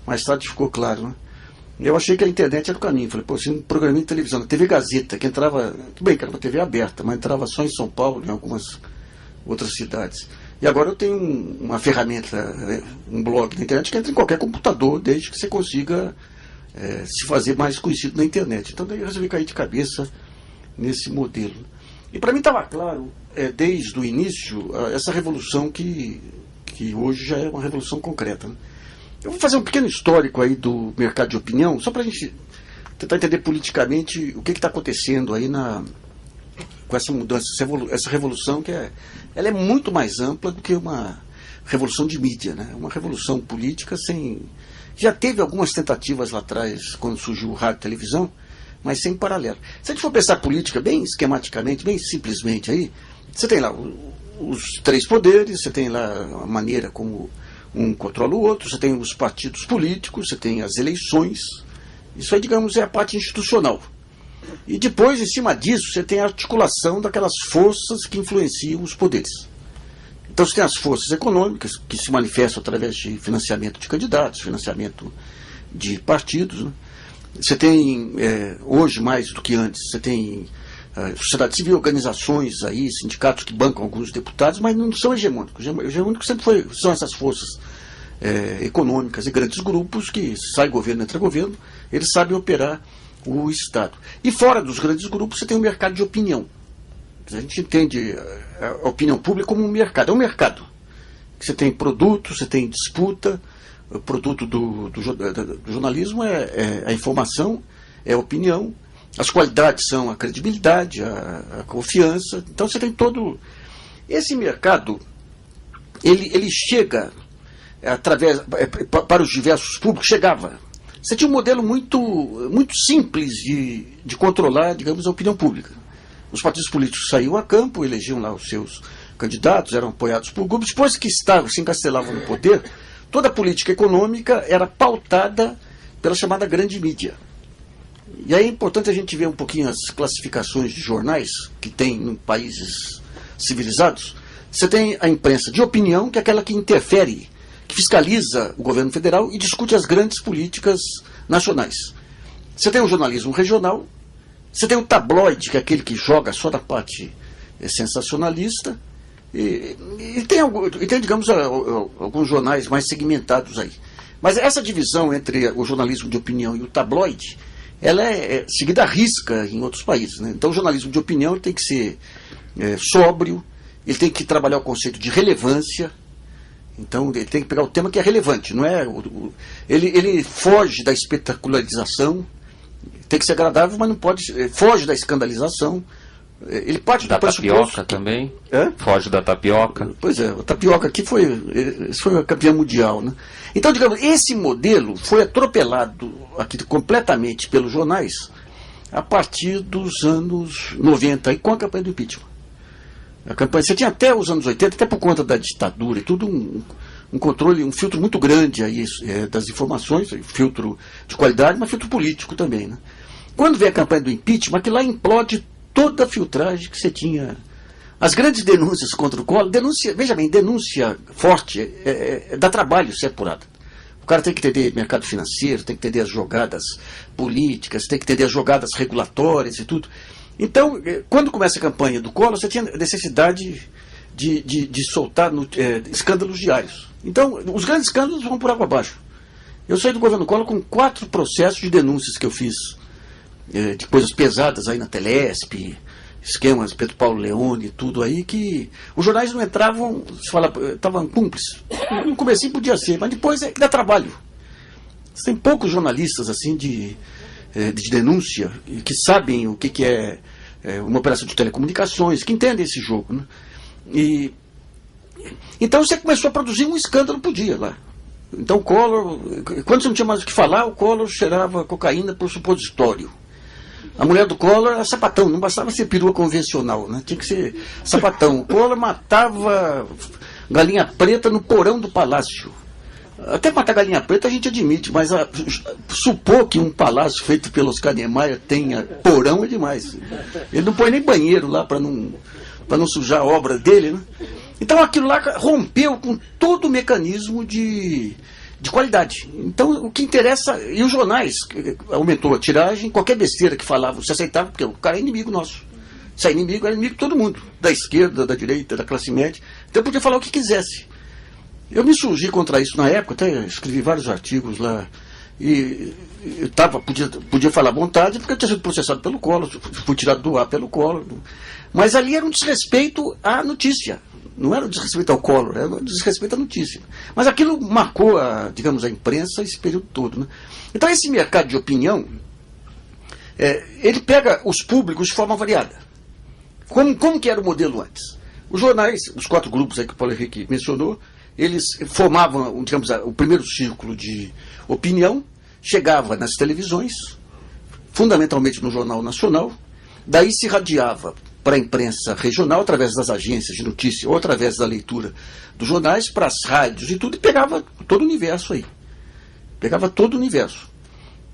mais tarde ficou claro, né? Eu achei que a internet era o caminho. Falei, pô, assim, um programinha de televisão, na TV Gazeta, que entrava, tudo bem, que era uma TV aberta, mas entrava só em São Paulo, em algumas outras cidades. E agora eu tenho uma ferramenta, um blog na internet que entra em qualquer computador, desde que você consiga se fazer mais conhecido na internet. Então daí eu resolvi cair de cabeça nesse modelo. E para mim estava claro, desde o início, essa revolução que hoje já é uma revolução concreta. Né? Eu vou fazer um pequeno histórico aí do mercado de opinião, só para a gente tentar entender politicamente o que está acontecendo aí com essa mudança, essa revolução que ela é muito mais ampla do que uma revolução de mídia, né? Uma revolução política já teve algumas tentativas lá atrás, quando surgiu o rádio e televisão, mas sem paralelo. Se a gente for pensar política bem esquematicamente, bem simplesmente aí, você tem lá os três poderes, você tem lá a maneira como um controla o outro, você tem os partidos políticos, você tem as eleições, isso aí, digamos, é a parte institucional. E depois, em cima disso, você tem a articulação daquelas forças que influenciam os poderes. Então você tem as forças econômicas, que se manifestam através de financiamento de candidatos, financiamento de partidos. Né? Você tem, hoje mais do que antes, você tem sociedade civil, organizações aí, sindicatos que bancam alguns deputados, mas não são hegemônicos. Hegemônicos sempre são essas forças econômicas e grandes grupos que sai governo, entra governo, eles sabem operar o Estado. E fora dos grandes grupos você tem um mercado de opinião. A gente entende a opinião pública como um mercado. É um mercado. Você tem produto, você tem disputa. O produto do jornalismo é a informação, é a opinião. As qualidades são a credibilidade, a confiança. Então você tem todo... Esse mercado, ele chega através para os diversos públicos, chegava. Você tinha um modelo muito simples de controlar, digamos, a opinião pública. Os partidos políticos saíam a campo, elegiam lá os seus candidatos, eram apoiados por grupos. Depois que se encastelavam no poder, toda a política econômica era pautada pela chamada grande mídia. E aí é importante a gente ver um pouquinho as classificações de jornais que tem em países civilizados. Você tem a imprensa de opinião, que é aquela que interfere, que fiscaliza o governo federal e discute as grandes políticas nacionais. Você tem o jornalismo regional, você tem o tabloide, que é aquele que joga só da parte sensacionalista, e tem, digamos, alguns jornais mais segmentados aí. Mas essa divisão entre o jornalismo de opinião e o tabloide, ela é seguida à risca em outros países, né? Então o jornalismo de opinião ele tem que ser sóbrio, ele tem que trabalhar o conceito de relevância. Então ele tem que pegar o tema que é relevante, não é? Ele foge da espetacularização, tem que ser agradável, mas não pode, foge da escandalização. Ele parte da tapioca também? Foge da tapioca. Pois é, a tapioca aqui foi a campeã mundial, né? Então, digamos, esse modelo foi atropelado aqui completamente pelos jornais a partir dos anos 90, e com a campanha do impeachment. A campanha, você tinha até os anos 80, até por conta da ditadura e tudo, um controle, um filtro muito grande aí, das informações, filtro de qualidade, mas filtro político também, né? Quando vem a campanha do impeachment, que lá implode toda a filtragem que você tinha. As grandes denúncias contra o Collor, veja bem, denúncia forte dá trabalho ser apurada. O cara tem que entender mercado financeiro, tem que entender as jogadas políticas, tem que entender as jogadas regulatórias e tudo. Então, quando começa a campanha do Collor, você tinha necessidade de soltar escândalos diários. Então, os grandes escândalos vão por água abaixo. Eu saí do governo Collor com 4 processos de denúncias que eu fiz, de coisas pesadas aí na Telesp, esquemas Pedro Paulo Leone, tudo aí, que os jornais não entravam, se fala, estavam cúmplices. No comecinho podia ser, mas depois dá trabalho. Você tem poucos jornalistas assim de denúncia, que sabem o que é uma operação de telecomunicações, que entendem esse jogo, né? Então você começou a produzir um escândalo por dia lá. Então o Collor, quando você não tinha mais o que falar, o Collor cheirava cocaína por supositório. A mulher do Collor era sapatão, não bastava ser perua convencional, né? Tinha que ser sapatão. O Collor matava galinha preta no porão do palácio. Até matar galinha preta a gente admite, mas supor que um palácio feito pelo Oscar Niemeyer tenha porão é demais. Ele não põe nem banheiro lá para não sujar a obra dele, né? Então aquilo lá rompeu com todo o mecanismo de qualidade. Então o que interessa, e os jornais, aumentou a tiragem, qualquer besteira que falavam, se aceitava, porque o cara é inimigo nosso. Se é inimigo, era inimigo de todo mundo, da esquerda, da direita, da classe média. Então podia falar o que quisesse. Eu me surgi contra isso na época, até escrevi vários artigos lá, e eu podia falar à vontade, porque eu tinha sido processado pelo Collor, fui tirado do ar pelo Collor. Mas ali era um desrespeito à notícia. Não era um desrespeito ao Collor, era um desrespeito à notícia. Mas aquilo marcou, digamos, a imprensa esse período todo, né? Então esse mercado de opinião, ele pega os públicos de forma variada. Como que era o modelo antes? Os jornais, os 4 grupos aí que o Paulo Henrique mencionou, eles formavam, digamos, o primeiro círculo de opinião, chegava nas televisões, fundamentalmente no Jornal Nacional, daí se irradiava para a imprensa regional, através das agências de notícia, ou através da leitura dos jornais, para as rádios e tudo, e pegava todo o universo aí. Pegava todo o universo.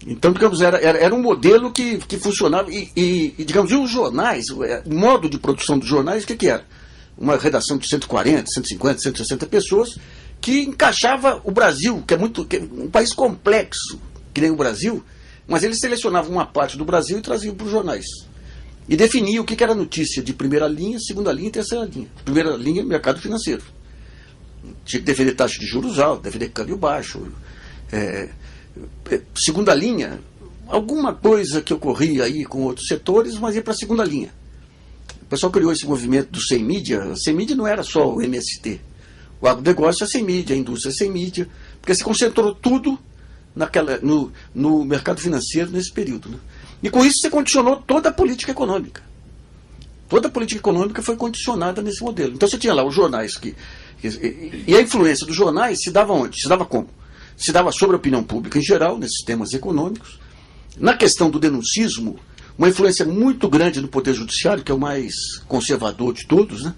Então, digamos, era um modelo que funcionava, e digamos, e os jornais, o modo de produção dos jornais, o que era? Uma redação de 140, 150, 160 pessoas, que encaixava o Brasil, que é um país complexo, que nem o Brasil, mas eles selecionavam uma parte do Brasil e traziam para os jornais. E definiam o que era notícia de primeira linha, segunda linha e terceira linha. Primeira linha, mercado financeiro. Tinha que defender taxa de juros alta, defender câmbio baixo. Segunda linha, alguma coisa que ocorria aí com outros setores, mas ia para a segunda linha. O pessoal criou esse movimento do sem mídia. A sem mídia não era só o MST. O agronegócio é sem mídia, a indústria é sem mídia, porque se concentrou tudo no mercado financeiro nesse período. Né? E com isso você condicionou toda a política econômica. Toda a política econômica foi condicionada nesse modelo. Então você tinha lá os jornais e a influência dos jornais se dava onde? Se dava como? Se dava sobre a opinião pública em geral, nesses temas econômicos. Na questão do denuncismo, uma influência muito grande no Poder Judiciário, que é o mais conservador de todos, né?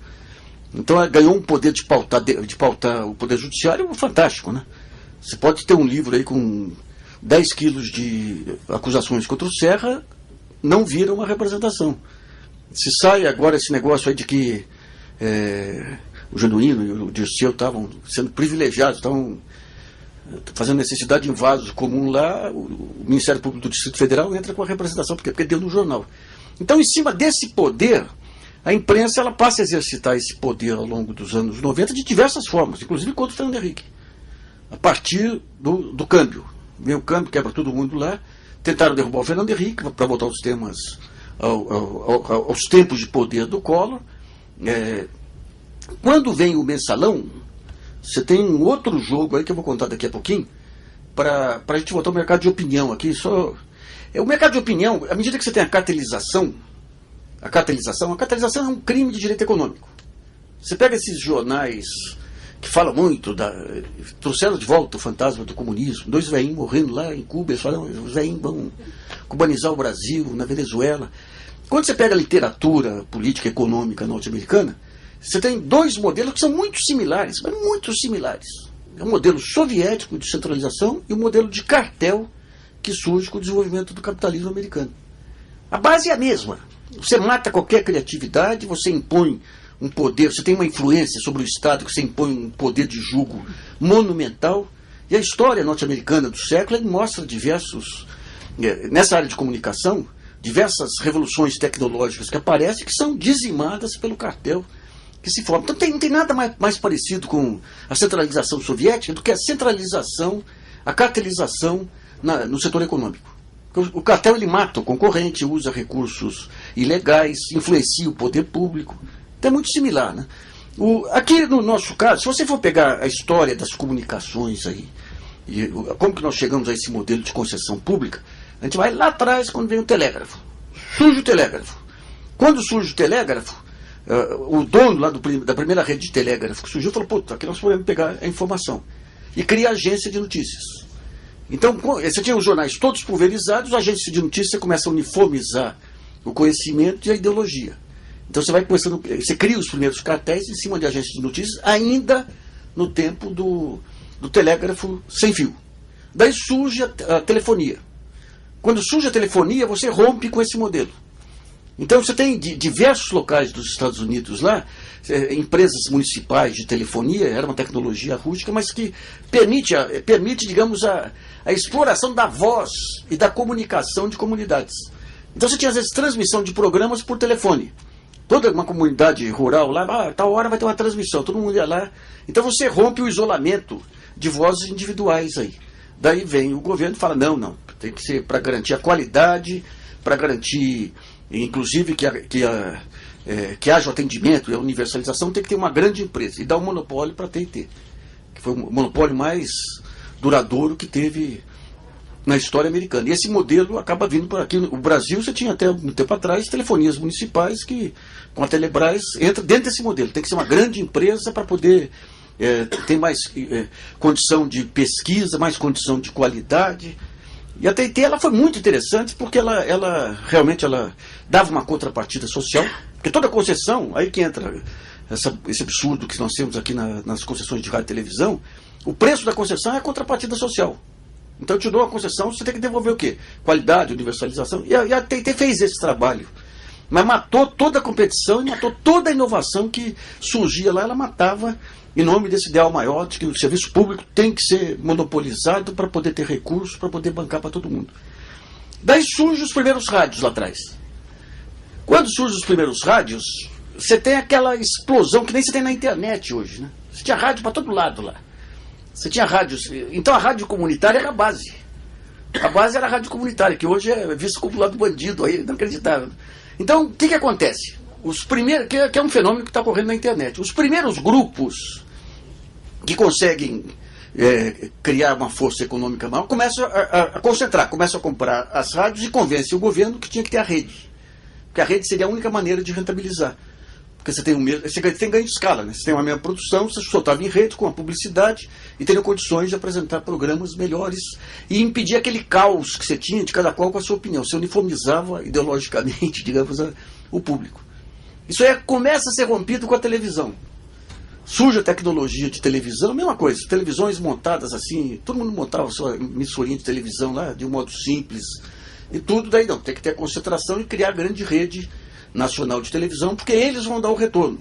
Então ganhou um poder de pautar o Poder Judiciário fantástico, né? Você pode ter um livro aí com 10 quilos de acusações contra o Serra, não vira uma representação. Se sai agora esse negócio aí de que o Genuíno e o Dirceu estavam sendo privilegiados, estavam fazendo necessidade de invasos comum lá, o Ministério Público do Distrito Federal entra com a representação, porque deu no jornal. Então, em cima desse poder, a imprensa ela passa a exercitar esse poder ao longo dos anos 90 de diversas formas, inclusive contra o Fernando Henrique. A partir do câmbio. Veio o câmbio, quebra todo mundo lá, tentaram derrubar o Fernando Henrique para voltar aos temas, aos tempos de poder do Collor. Quando vem o mensalão, você tem um outro jogo aí que eu vou contar daqui a pouquinho, para a gente voltar ao mercado de opinião aqui. O mercado de opinião, à medida que você tem a catalisação é um crime de direito econômico. Você pega esses jornais que falam muito, trouxeram de volta o fantasma do comunismo, 2 velhinhos morrendo lá em Cuba, eles falam, os velhinhos vão cubanizar o Brasil, na Venezuela. Quando você pega a literatura política econômica norte-americana, você tem 2 modelos que são muito similares, mas muito similares. É o modelo soviético de centralização e o modelo de cartel que surge com o desenvolvimento do capitalismo americano. A base é a mesma. Você mata qualquer criatividade, você impõe um poder, você tem uma influência sobre o Estado, que você impõe um poder de julgo monumental. E a história norte-americana do século mostra nessa área de comunicação, diversas revoluções tecnológicas que aparecem, que são dizimadas pelo cartel que se forma. Então não tem nada mais parecido com a centralização soviética do que a centralização, a cartelização no setor econômico. O cartel ele mata o concorrente, usa recursos ilegais, influencia o poder público. Então é muito similar, né? Aqui no nosso caso, se você for pegar a história das comunicações aí, e como que nós chegamos a esse modelo de concessão pública, a gente vai lá atrás quando vem o telégrafo. Surge o telégrafo. Quando surge o telégrafo, o dono lá da primeira rede de telégrafo que surgiu falou, aqui nós podemos pegar a informação. E cria a agência de notícias. Então, você tinha os jornais todos pulverizados, a agência de notícias começa a uniformizar o conhecimento e a ideologia. Então você cria os primeiros cartéis em cima de agências de notícias, ainda no tempo do telégrafo sem fio. Daí surge a telefonia. Quando surge a telefonia, você rompe com esse modelo. Então você tem diversos locais dos Estados Unidos lá, empresas municipais de telefonia, era uma tecnologia rústica, mas que permite digamos, a exploração da voz e da comunicação de comunidades. Então você tinha, às vezes, transmissão de programas por telefone. Toda uma comunidade rural lá, tal hora vai ter uma transmissão, todo mundo ia lá. Então você rompe o isolamento de vozes individuais aí. Daí vem o governo e fala, não, tem que ser para garantir a qualidade, para garantir, inclusive, que haja o atendimento e a universalização, tem que ter uma grande empresa. E dá um monopólio para a T&T, que foi o monopólio mais duradouro que teve na história americana. E esse modelo acaba vindo por aqui. O Brasil, você tinha até um tempo atrás telefonias municipais que, com a Telebrás, entra dentro desse modelo. Tem que ser uma grande empresa para poder ter mais condição de pesquisa, mais condição de qualidade. E a T&T ela foi muito interessante porque ela realmente dava uma contrapartida social, porque toda concessão, aí que entra esse absurdo que nós temos aqui nas concessões de rádio e televisão, o preço da concessão é a contrapartida social. Então eu te dou a concessão, você tem que devolver o quê? Qualidade, universalização. E a T&T fez esse trabalho. Mas matou toda a competição e matou toda a inovação que surgia lá. Ela matava em nome desse ideal maior de que o serviço público tem que ser monopolizado para poder ter recursos, para poder bancar para todo mundo. Daí surgem os primeiros rádios lá atrás. Quando surgem os primeiros rádios, você tem aquela explosão que nem você tem na internet hoje, né? Você tinha rádio para todo lado lá. Você tinha rádios. Então a rádio comunitária era a base. A base era a rádio comunitária, que hoje é visto como lado bandido, aí, inacreditável. Então, o que acontece? Os primeiros, que é um fenômeno que está ocorrendo na internet. Os primeiros grupos que conseguem criar uma força econômica maior começam a concentrar, começam a comprar as rádios e convencem o governo que tinha que ter a rede. Porque a rede seria a única maneira de rentabilizar. Porque você tem ganho de escala, né? Você tem uma mesma produção, você soltava em rede com a publicidade e teria condições de apresentar programas melhores e impedir aquele caos que você tinha de cada qual com a sua opinião. Você uniformizava ideologicamente, digamos, o público. Isso aí começa a ser rompido com a televisão. Surge a tecnologia de televisão, mesma coisa, televisões montadas assim, todo mundo montava sua emissorinha de televisão lá de um modo simples e tudo, daí não, tem que ter a concentração e criar a grande rede nacional de televisão, porque eles vão dar o retorno.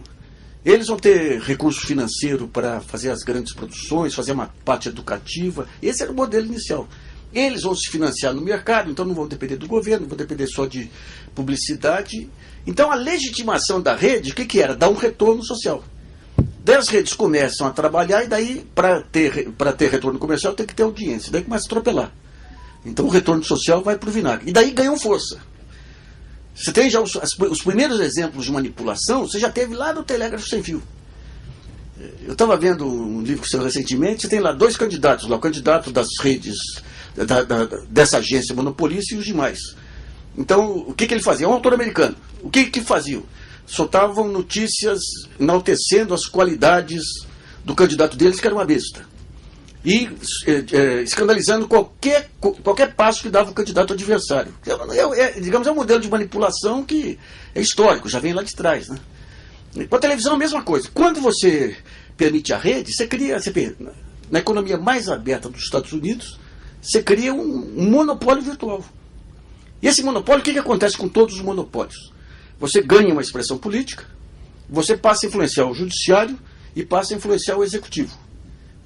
Eles vão ter recurso financeiro para fazer as grandes produções, fazer uma parte educativa. Esse era o modelo inicial. Eles vão se financiar no mercado, então não vão depender do governo, não vão depender só de publicidade. Então a legitimação da rede, o que era? Dar um retorno social. Daí as redes começam a trabalhar e daí, para ter retorno comercial, tem que ter audiência. Daí começa a atropelar. Então o retorno social vai para o vinagre. E daí ganham força. Você tem já os primeiros exemplos de manipulação, você já teve lá no Telégrafo Sem Fio. Eu estava vendo um livro que saiu recentemente, você tem lá 2 candidatos, lá, o candidato das redes, dessa agência monopolista e os demais. Então, o que ele fazia? É um autor americano. O que faziam? Soltavam notícias enaltecendo as qualidades do candidato deles, que era uma besta. E escandalizando qualquer passo que dava o candidato adversário. Digamos, é um modelo de manipulação que é histórico, já vem lá de trás. Né? Com a televisão, a mesma coisa. Quando você permite a rede, na economia mais aberta dos Estados Unidos, você cria um monopólio virtual. E esse monopólio, o que acontece com todos os monopólios? Você ganha uma expressão política, você passa a influenciar o judiciário e passa a influenciar o executivo.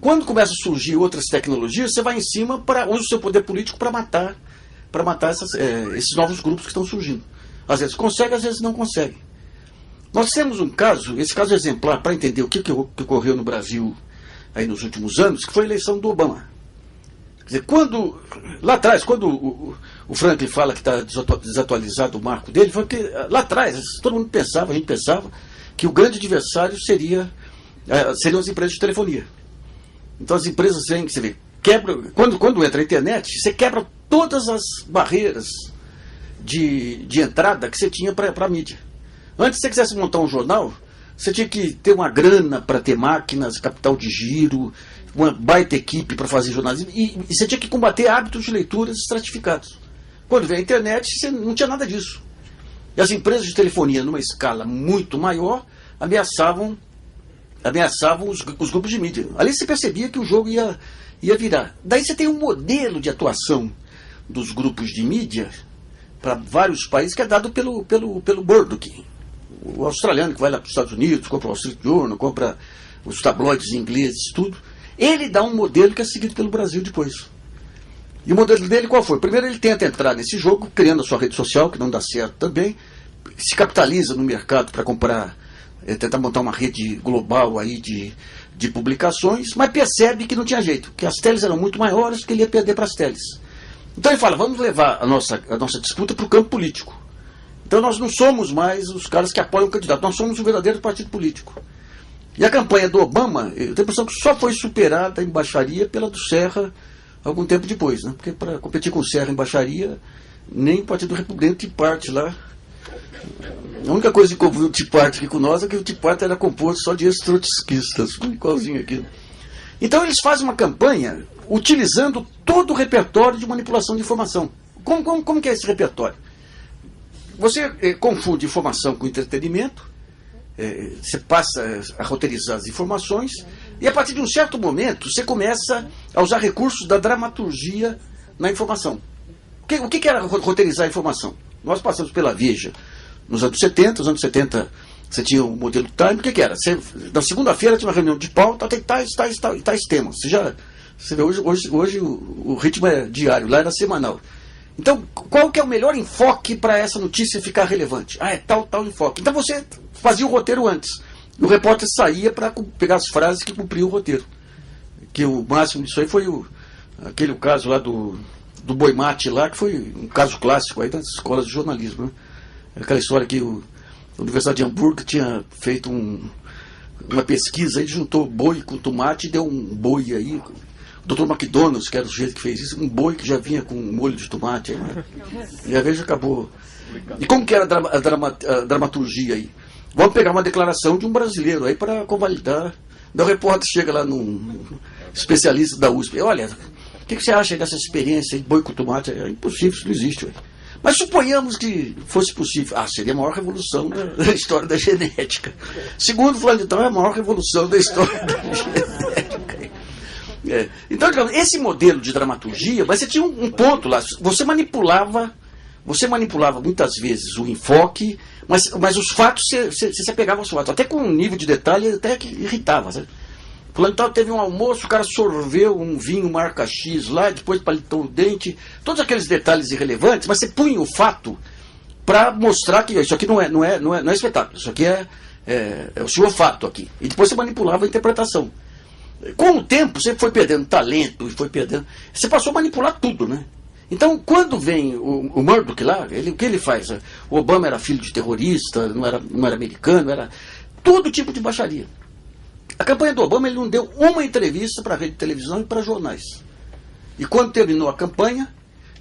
Quando começam a surgir outras tecnologias, você vai em cima, usa o seu poder político para matar esses novos grupos que estão surgindo. Às vezes consegue, às vezes não consegue. Nós temos um caso, esse caso exemplar, para entender o que ocorreu no Brasil aí nos últimos anos, que foi a eleição do Obama. Quer dizer, lá atrás, quando o Franklin fala que está desatualizado o marco dele, foi porque lá atrás, todo mundo pensava, a gente pensava, que o grande adversário seriam as empresas de telefonia. Então as empresas vêm, você vê, quando entra a internet, você quebra todas as barreiras de entrada que você tinha para a mídia. Antes, se você quisesse montar um jornal, você tinha que ter uma grana para ter máquinas, capital de giro, uma baita equipe para fazer jornalismo, e você tinha que combater hábitos de leituras estratificados. Quando veio a internet, você não tinha nada disso. E as empresas de telefonia, numa escala muito maior, ameaçavam os grupos de mídia. Ali você percebia que o jogo ia virar. Daí você tem um modelo de atuação dos grupos de mídia para vários países que é dado pelo Murdoch, o australiano que vai lá para os Estados Unidos, compra o Wall Street Journal, compra os tabloides ingleses, tudo. Ele dá um modelo que é seguido pelo Brasil depois. E o modelo dele qual foi? Primeiro ele tenta entrar nesse jogo, criando a sua rede social, que não dá certo também, se capitaliza no mercado para comprar, tentar montar uma rede global aí de publicações, mas percebe que não tinha jeito, que as teles eram muito maiores, que ele ia perder para as teles. Então ele fala, vamos levar a nossa disputa para o campo político. Então nós não somos mais os caras que apoiam o candidato, nós somos um verdadeiro partido político. E a campanha do Obama, eu tenho a impressão que só foi superada em baixaria pela do Serra algum tempo depois, né? Porque para competir com o Serra em baixaria, nem o Partido Republicano, o Tea Party lá. A única coisa que cobriu o Tea Party aqui com nós é que o Tea Party era composto só de ex-trotskistas, igualzinho aqui. Então eles fazem uma campanha utilizando todo o repertório de manipulação de informação. Como que é esse repertório? Você confunde informação com entretenimento, você passa a roteirizar as informações, e a partir de um certo momento você começa a usar recursos da dramaturgia na informação. O que era roteirizar a informação? Nós passamos pela Veja nos anos 70, você tinha o modelo Time, o que era? Na segunda-feira tinha uma reunião de pauta, tem tais temas. Você vê, hoje o ritmo é diário, lá era semanal. Então, qual que é o melhor enfoque para essa notícia ficar relevante? É tal enfoque. Então você fazia o roteiro antes. E o repórter saía para pegar as frases que cumpriam o roteiro. Que o máximo disso aí foi aquele caso lá do boi mate lá, que foi um caso clássico aí das escolas de jornalismo, né? Aquela história que a Universidade de Hamburgo tinha feito uma pesquisa, aí juntou boi com tomate e deu um boi aí. O Dr. McDonald's, que era o sujeito que fez isso, um boi que já vinha com molho de tomate. Né? E a Veja acabou. E como que era a dramaturgia aí? Vamos pegar uma declaração de um brasileiro aí para convalidar. O repórter chega lá num especialista da USP. Olha, o que você acha dessa experiência de boi com tomate? É impossível, isso não existe. Ué. Mas suponhamos que fosse possível. Seria a maior revolução da história da genética. Segundo o fulano de tal, é a maior revolução da história da genética. Então, digamos, esse modelo de dramaturgia, mas você tinha um ponto lá. Você manipulava muitas vezes o enfoque, mas os fatos, você se apegava aos fatos. Até com um nível de detalhe até que irritava. Sabe? Fulano de tal teve um almoço, o cara sorveu um vinho marca X lá, depois palitou o dente, todos aqueles detalhes irrelevantes, mas você punha o fato para mostrar que isso aqui não é espetáculo, isso aqui é o seu fato aqui. E depois você manipulava a interpretação. Com o tempo, você foi perdendo talento, você passou a manipular tudo, né? Então, quando vem o Murdoch lá, o que ele faz? O Obama era filho de terrorista, não era americano, era todo tipo de baixaria. A campanha do Obama, ele não deu uma entrevista para a rede de televisão e para jornais. E quando terminou a campanha,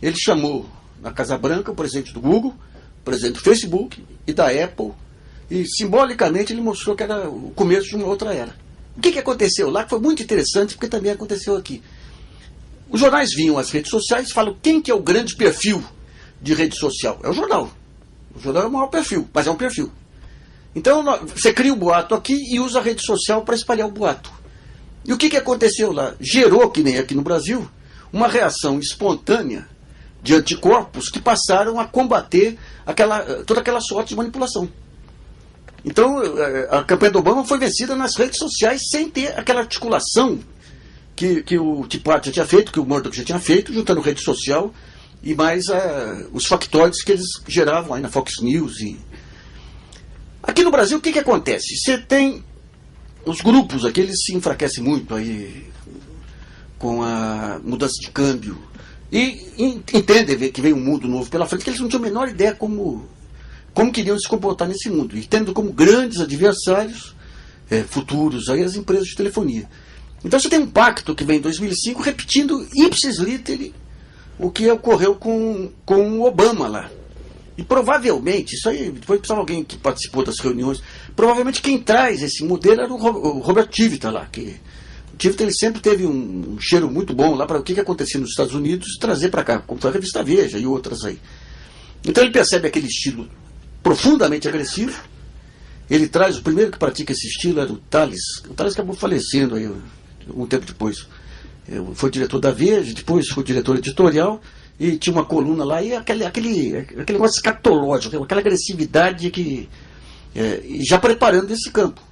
ele chamou na Casa Branca o presidente do Google, o presidente do Facebook e da Apple, e simbolicamente ele mostrou que era o começo de uma outra era. O que aconteceu lá, que foi muito interessante, porque também aconteceu aqui. Os jornais vinham às redes sociais e falam quem que é o grande perfil de rede social. É o jornal. O jornal é o maior perfil, mas é um perfil. Então você cria o boato aqui e usa a rede social para espalhar o boato. E o que aconteceu lá? Gerou, que nem aqui no Brasil, uma reação espontânea de anticorpos que passaram a combater toda aquela sorte de manipulação. Então, a campanha do Obama foi vencida nas redes sociais sem ter aquela articulação que o Tea Party já tinha feito, que o Murdoch já tinha feito, juntando rede social e mais os factóides que eles geravam aí na Fox News. Aqui no Brasil, o que acontece? Você tem os grupos aqui, eles se enfraquecem muito aí com a mudança de câmbio e entendem que vem um mundo novo pela frente, que eles não tinham a menor ideia como queriam se comportar nesse mundo, e tendo como grandes adversários futuros aí as empresas de telefonia. Então você tem um pacto que vem em 2005 repetindo ipsis literi o que ocorreu com o Obama lá. E provavelmente, isso aí, depois precisava alguém que participou das reuniões, provavelmente quem traz esse modelo era o Robert Tivita lá, que o Tivita ele sempre teve um cheiro muito bom lá para o que acontecia nos Estados Unidos e trazer para cá, como a revista Veja e outras aí. Então ele percebe aquele estilo profundamente agressivo. Ele traz, o primeiro que pratica esse estilo era o Tales. O Tales acabou falecendo aí um tempo depois. Foi diretor da Veja, depois foi diretor editorial, e tinha uma coluna lá, e aquele negócio escatológico, aquela agressividade já preparando esse campo.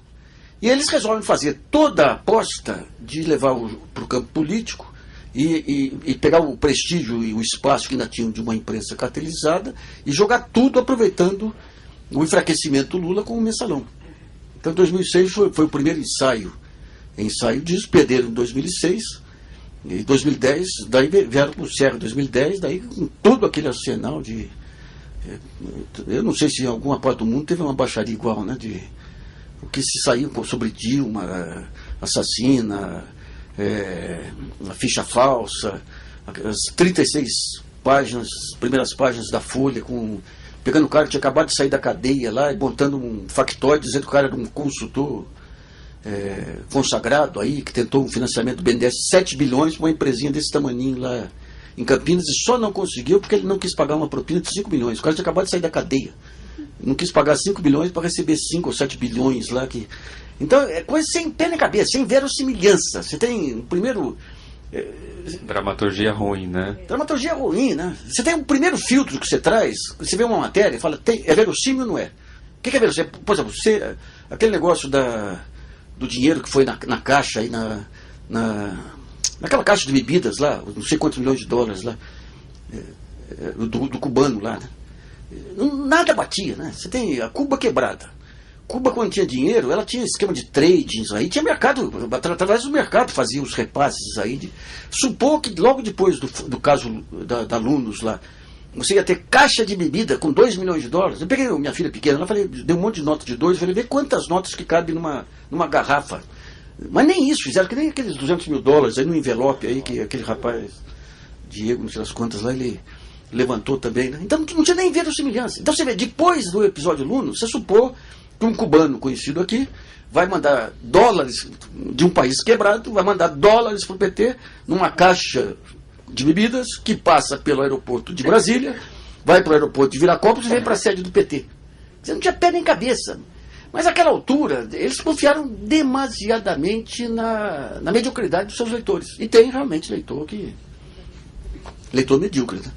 E eles resolvem fazer toda a aposta de levar para o campo político e pegar o prestígio e o espaço que ainda tinham de uma imprensa cartelizada e jogar tudo aproveitando o enfraquecimento do Lula com o mensalão. Então 2006 foi o primeiro ensaio disso, perderam em 2006, em 2010, daí vieram para o Serra em 2010, daí com todo aquele arsenal de... Eu não sei se em alguma parte do mundo teve uma baixaria igual, né, o que se saiu sobre Dilma, assassina, a ficha falsa, as 36 páginas, primeiras páginas da Folha, pegando o cara que tinha acabado de sair da cadeia lá e montando um factóide dizendo que o cara era um consultor consagrado aí, que tentou um financiamento do BNDES 7 bilhões para uma empresinha desse tamaninho lá em Campinas, e só não conseguiu porque ele não quis pagar uma propina de 5 milhões. O cara tinha acabado de sair da cadeia. Não quis pagar 5 bilhões para receber 5 ou 7 bilhões lá. Então, é coisa sem pé na cabeça, sem verossimilhança. Você tem o primeiro... Dramaturgia ruim, né? Dramaturgia ruim, né? Você tem o primeiro filtro que você traz, você vê uma matéria e fala, é verossímil ou não é? O que é verossímil? Por exemplo, aquele negócio do dinheiro que foi na caixa, aí naquela caixa de bebidas lá, não sei quantos milhões de dólares lá, do cubano lá, né? Nada batia, né? Você tem a Cuba quebrada, Cuba, quando tinha dinheiro, ela tinha esquema de tradings aí, tinha mercado, através do mercado fazia os repasses aí. Supor que logo depois do caso da Lunos lá, você ia ter caixa de bebida com $2 milhões. Eu peguei minha filha pequena, ela falei, dei um monte de nota de 2, falei, vê quantas notas que cabem numa garrafa. Mas nem isso, fizeram que nem aqueles $200 mil aí no envelope aí, que aquele rapaz, Diego, não sei as quantas lá, ele levantou também, né? Então não tinha nem verossimilhança. Então você vê, depois do episódio Luno, você supor que um cubano conhecido aqui vai mandar dólares de um país quebrado, vai mandar dólares para o PT numa caixa de bebidas que passa pelo aeroporto de Brasília, vai para o aeroporto de Viracopos e vem para a sede do PT. Você não tinha pé nem cabeça. Mas naquela altura, eles confiaram demasiadamente na mediocridade dos seus leitores. E tem realmente leitor medíocre. Né?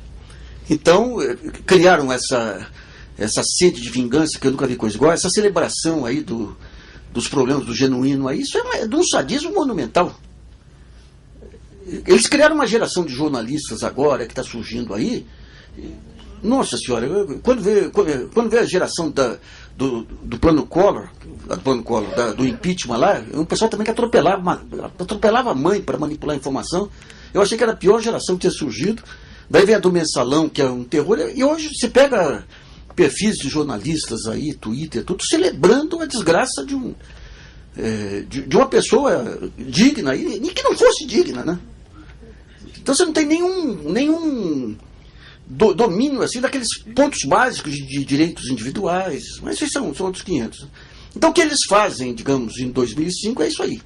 Então, criaram essa sede de vingança, que eu nunca vi coisa igual, essa celebração aí dos problemas do genuíno aí, isso é de um sadismo monumental. Eles criaram uma geração de jornalistas agora, que está surgindo aí. Nossa senhora, quando vê a geração do plano Collor, do impeachment lá, um pessoal também que atropelava a mãe para manipular a informação. Eu achei que era a pior geração que tinha surgido. Daí vem a do Mensalão, que é um terror. E hoje você pega perfis de jornalistas aí, Twitter, tudo celebrando a desgraça de uma pessoa digna, e que não fosse digna, né? Então você não tem nenhum domínio assim daqueles pontos básicos de direitos individuais, mas esses são outros 500. Então o que eles fazem, digamos, em 2005 é isso aí.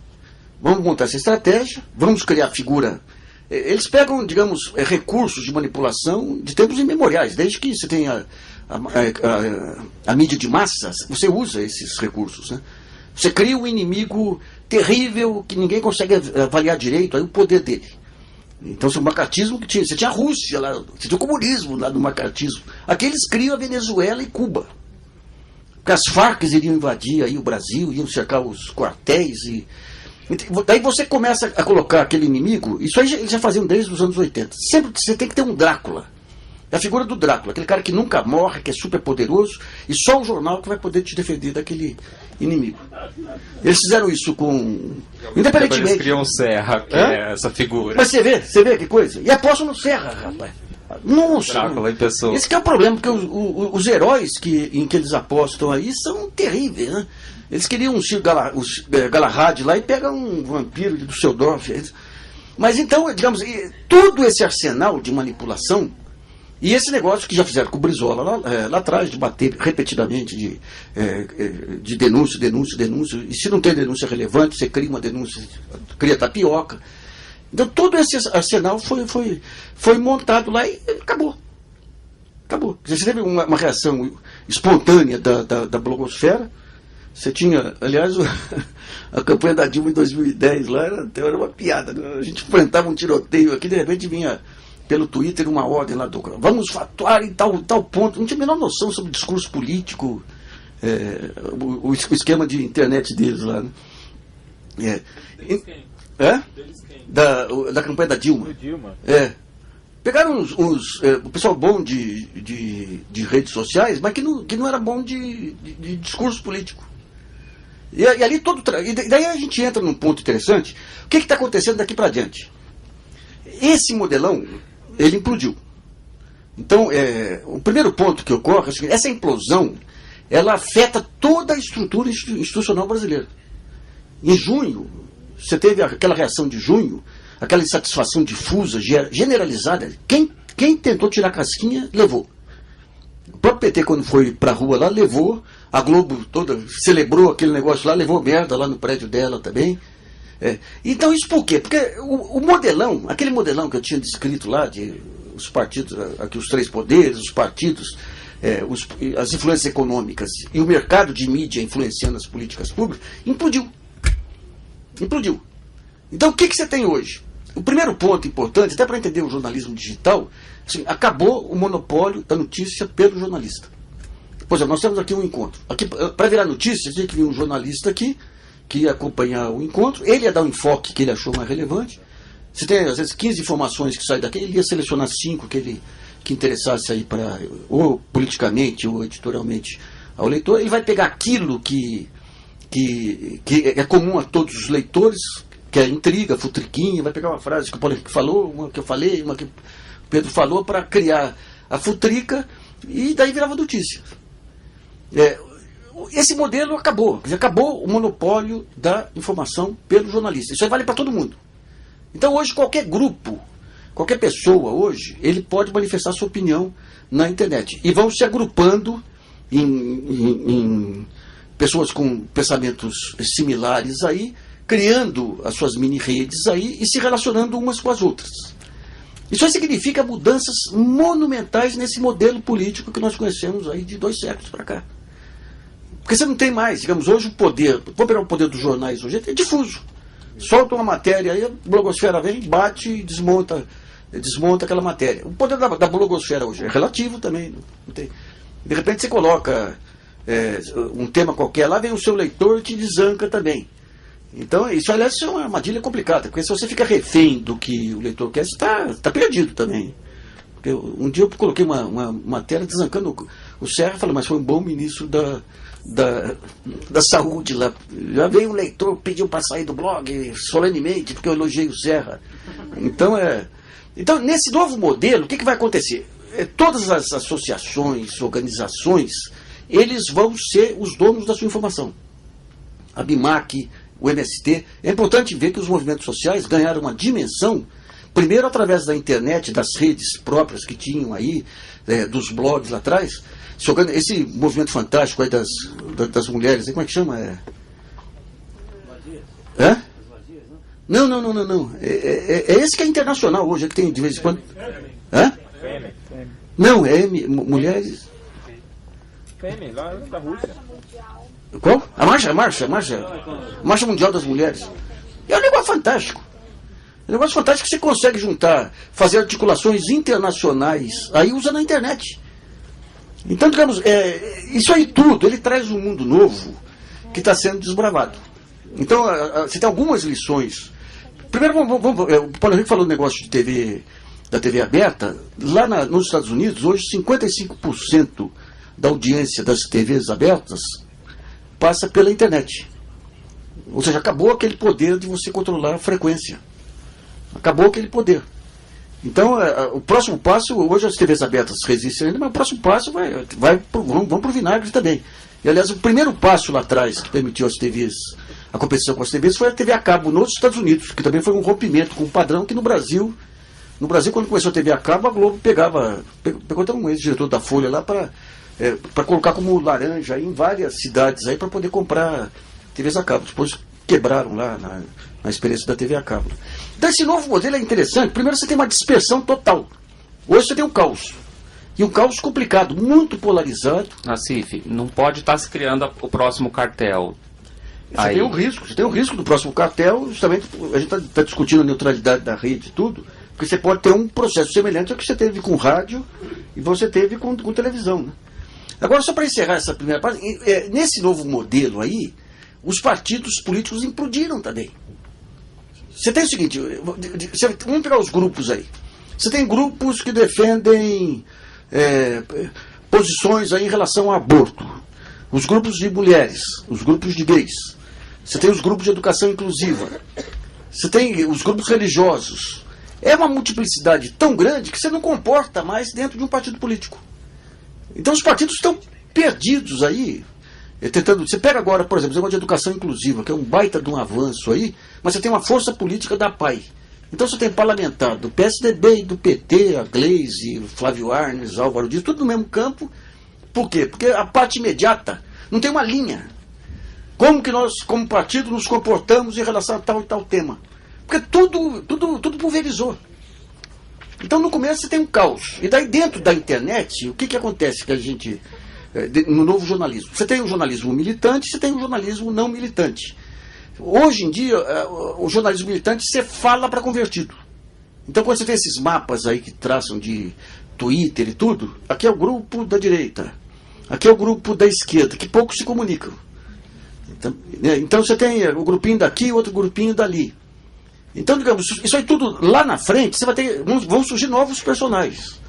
Vamos montar essa estratégia, vamos criar figura. Eles pegam, digamos, recursos de manipulação de tempos imemoriais, desde que você tem a mídia de massa, você usa esses recursos, né? Você cria um inimigo terrível que ninguém consegue avaliar direito, aí o poder dele. Então, o macartismo que tinha, você tinha a Rússia lá, você tinha o comunismo lá do macartismo. Aqui eles criam a Venezuela e Cuba. Porque as Farc iriam invadir aí o Brasil, iam cercar os quartéis. Daí você começa a colocar aquele inimigo, isso aí eles já faziam desde os anos 80. Sempre você tem que ter um Drácula. É a figura do Drácula, aquele cara que nunca morre, que é super poderoso, e só o jornal que vai poder te defender daquele inimigo. Eles fizeram isso com... Independentemente... Eles criam o Serra, que é essa figura. Mas você vê que coisa? E apostam no Serra, rapaz. Nossa! Drácula em pessoa. Esse que é o problema, porque os heróis em que eles apostam aí são terríveis, né? Eles queriam os Galahad lá e pegam um vampiro de Düsseldorf. Mas então, digamos, todo esse arsenal de manipulação, e esse negócio que já fizeram com o Brizola lá atrás, de bater repetidamente, de denúncia, e se não tem denúncia relevante, você cria uma denúncia, cria tapioca. Então todo esse arsenal foi montado lá e acabou. Acabou. Você teve uma reação espontânea da blogosfera. Você tinha, aliás, a campanha da Dilma em 2010 lá era uma piada. Né? A gente enfrentava um tiroteio aqui, de repente vinha pelo Twitter uma ordem lá vamos fatuar em tal ponto. Não tinha a menor noção sobre o discurso político, o esquema de internet deles lá. Né? Da campanha da Dilma. Pegaram o pessoal bom de redes sociais, mas que não era bom de discurso político. E ali daí a gente entra num ponto interessante. O que está acontecendo daqui para diante? Esse modelão, ele implodiu. Então, o primeiro ponto que ocorre é o seguinte: essa implosão, ela afeta toda a estrutura institucional brasileira. Em junho, você teve aquela reação de junho, aquela insatisfação difusa, generalizada. Quem tentou tirar a casquinha, levou. O próprio PT, quando foi para a rua lá, levou. A Globo toda celebrou aquele negócio lá, levou merda lá no prédio dela também. Então isso por quê? Porque o modelão, aquele modelão que eu tinha descrito lá, de os partidos, aqui os três poderes, os partidos, as influências econômicas e o mercado de mídia influenciando as políticas públicas, implodiu. Então o que você tem hoje? O primeiro ponto importante, até para entender o jornalismo digital, assim, acabou o monopólio da notícia pelo jornalista. Por exemplo, nós temos aqui um encontro. Para virar notícia, tinha que vir um jornalista aqui, que ia acompanhar o encontro, ele ia dar um enfoque que ele achou mais relevante. Se tem, às vezes, 15 informações que saem daqui, ele ia selecionar 5 que interessasse aí para, ou politicamente, ou editorialmente, ao leitor, ele vai pegar aquilo que é comum a todos os leitores, que é intriga, futriquinha, vai pegar uma frase que o Paulo Henrique falou, uma que eu falei, uma que o Pedro falou, para criar a futrica, e daí virava notícia. Esse modelo acabou. Quer dizer, acabou o monopólio da informação pelo jornalista. Isso aí vale para todo mundo. Então hoje qualquer grupo, qualquer pessoa hoje, ele pode manifestar sua opinião na internet. E vão se agrupando em pessoas com pensamentos similares aí, criando as suas mini-redes aí e se relacionando umas com as outras. Isso aí significa mudanças monumentais nesse modelo político que nós conhecemos aí de 2 séculos para cá. Porque você não tem mais, digamos, hoje o poder, vou pegar o poder dos jornais hoje, é difuso. Solta uma matéria aí, a blogosfera vem, bate e desmonta aquela matéria. O poder da blogosfera hoje é relativo também. Não tem. De repente você coloca um tema qualquer lá, vem o seu leitor e te desanca também. Então, isso, aliás, é uma armadilha complicada, porque se você fica refém do que o leitor quer, você está perdido também. Porque um dia eu coloquei uma matéria desancando o Serra, falei, mas foi um bom ministro da saúde lá. Já veio um leitor, pediu para sair do blog solenemente, porque eu elogiei o Serra. Então, nesse novo modelo, o que vai acontecer? Todas as associações, organizações, eles vão ser os donos da sua informação. A BIMAC, o MST. É importante ver que os movimentos sociais ganharam uma dimensão, primeiro através da internet, das redes próprias que tinham aí, dos blogs lá atrás. Esse movimento fantástico aí das mulheres, como é que chama? Não. É esse que é internacional hoje, é que tem de vez em quando. Não, mulheres. Fêmea, lá da Rússia. Qual? A Marcha Mundial das Mulheres. É um negócio fantástico. É um negócio fantástico que você consegue juntar, fazer articulações internacionais, aí usa na internet. Então, digamos, isso aí tudo, ele traz um mundo novo que está sendo desbravado. Então, você tem algumas lições. Primeiro, o Paulo Henrique falou do negócio da TV aberta. Lá nos Estados Unidos, hoje, 55% da audiência das TVs abertas passa pela internet. Ou seja, acabou aquele poder de você controlar a frequência. Acabou aquele poder. Então, o próximo passo, hoje as TVs abertas resistem ainda, mas o próximo passo vão para o vinagre também. E, aliás, o primeiro passo lá atrás que permitiu a competição com as TVs foi a TV a cabo nos Estados Unidos, que também foi um rompimento com um padrão que no Brasil, quando começou a TV a cabo, a Globo pegou até um ex-diretor da Folha lá para colocar como laranja aí em várias cidades aí para poder comprar TVs a cabo. Depois quebraram lá na experiência da TV a cabo. Então esse novo modelo é interessante. Primeiro você tem uma dispersão total. Hoje você tem um caos. E um caos complicado, muito polarizado. Nassif, não pode estar se criando o próximo cartel. Você tem o risco do próximo cartel, justamente, a gente está discutindo a neutralidade da rede e tudo, porque você pode ter um processo semelhante ao que você teve com rádio e você teve com televisão, né? Agora, só para encerrar essa primeira parte, nesse novo modelo aí, os partidos políticos implodiram também. Você tem o seguinte, vamos pegar os grupos aí. Você tem grupos que defendem posições aí em relação ao aborto. Os grupos de mulheres, os grupos de gays. Você tem os grupos de educação inclusiva. Você tem os grupos religiosos. É uma multiplicidade tão grande que você não comporta mais dentro de um partido político. Então os partidos estão perdidos aí. Você pega agora, por exemplo, o negócio de educação inclusiva, que é um baita de um avanço aí, mas você tem uma força política da PAI. Então você tem parlamentar do PSDB e do PT, a Gleisi, o Flávio Arnes, Álvaro Dias, tudo no mesmo campo. Por quê? Porque a parte imediata não tem uma linha. Como que nós, como partido, nos comportamos em relação a tal e tal tema? Porque tudo pulverizou. Então no começo você tem um caos. E daí dentro da internet, o que acontece que a gente... no novo jornalismo. Você tem o jornalismo militante, você tem o jornalismo não militante. Hoje em dia, o jornalismo militante, você fala para convertido. Então, quando você tem esses mapas aí que traçam de Twitter e tudo, aqui é o grupo da direita, aqui é o grupo da esquerda, que poucos se comunicam. Então você tem o grupinho daqui e outro grupinho dali. Então, digamos, isso aí tudo lá na frente, você vai ter, vão surgir novos personagens.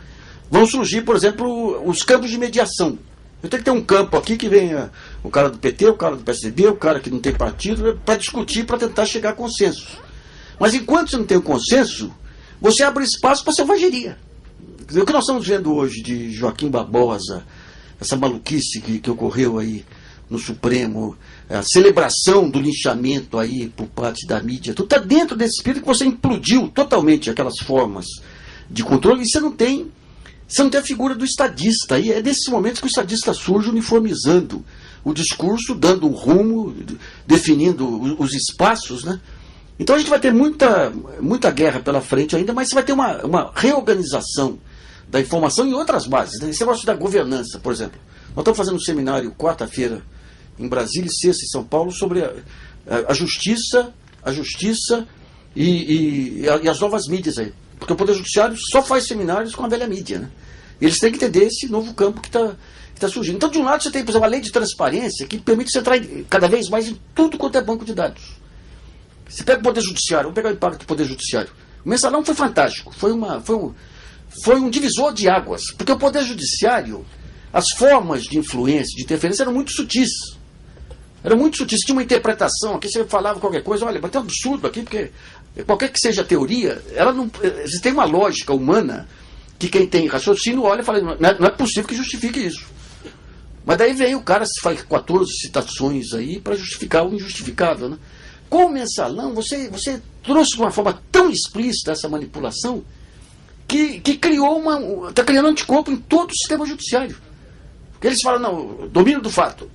Vão surgir, por exemplo, os campos de mediação. Eu tenho que ter um campo aqui que venha o cara do PT, o cara do PSDB, o cara que não tem partido, para discutir, para tentar chegar a consenso. Mas enquanto você não tem o consenso, você abre espaço para selvageria. O que nós estamos vendo hoje de Joaquim Barbosa, essa maluquice que ocorreu aí no Supremo, a celebração do linchamento aí por parte da mídia, tudo está dentro desse espírito que você implodiu totalmente aquelas formas de controle e você não tem a figura do estadista. E é nesses momentos que o estadista surge uniformizando o discurso, dando um rumo, definindo os espaços, né? Então a gente vai ter muita guerra pela frente ainda, mas você vai ter uma reorganização da informação em outras bases, né? Esse negócio da governança, por exemplo. Nós estamos fazendo um seminário quarta-feira em Brasília e sexta em São Paulo sobre a justiça e as novas mídias aí. Porque o Poder Judiciário só faz seminários com a velha mídia, né? E eles têm que entender esse novo campo que está surgindo. Então, de um lado, você tem, por exemplo, uma lei de transparência que permite você entrar cada vez mais em tudo quanto é banco de dados. Você pega o Poder Judiciário, vamos pegar o impacto do Poder Judiciário. O mensalão foi fantástico, foi um divisor de águas, porque o Poder Judiciário, as formas de influência, de interferência eram muito sutis. Eram muito sutis, tinha uma interpretação, aqui você falava qualquer coisa, olha, mas tem um absurdo aqui, porque qualquer que seja a teoria, você tem uma lógica humana que quem tem raciocínio olha e fala, não é possível que justifique isso. Mas daí vem o cara, faz 14 citações aí para justificar o injustificável, né? Com o mensalão, você trouxe de uma forma tão explícita essa manipulação que está criando anticorpo em todo o sistema judiciário. Porque eles falam, não, domínio do fato.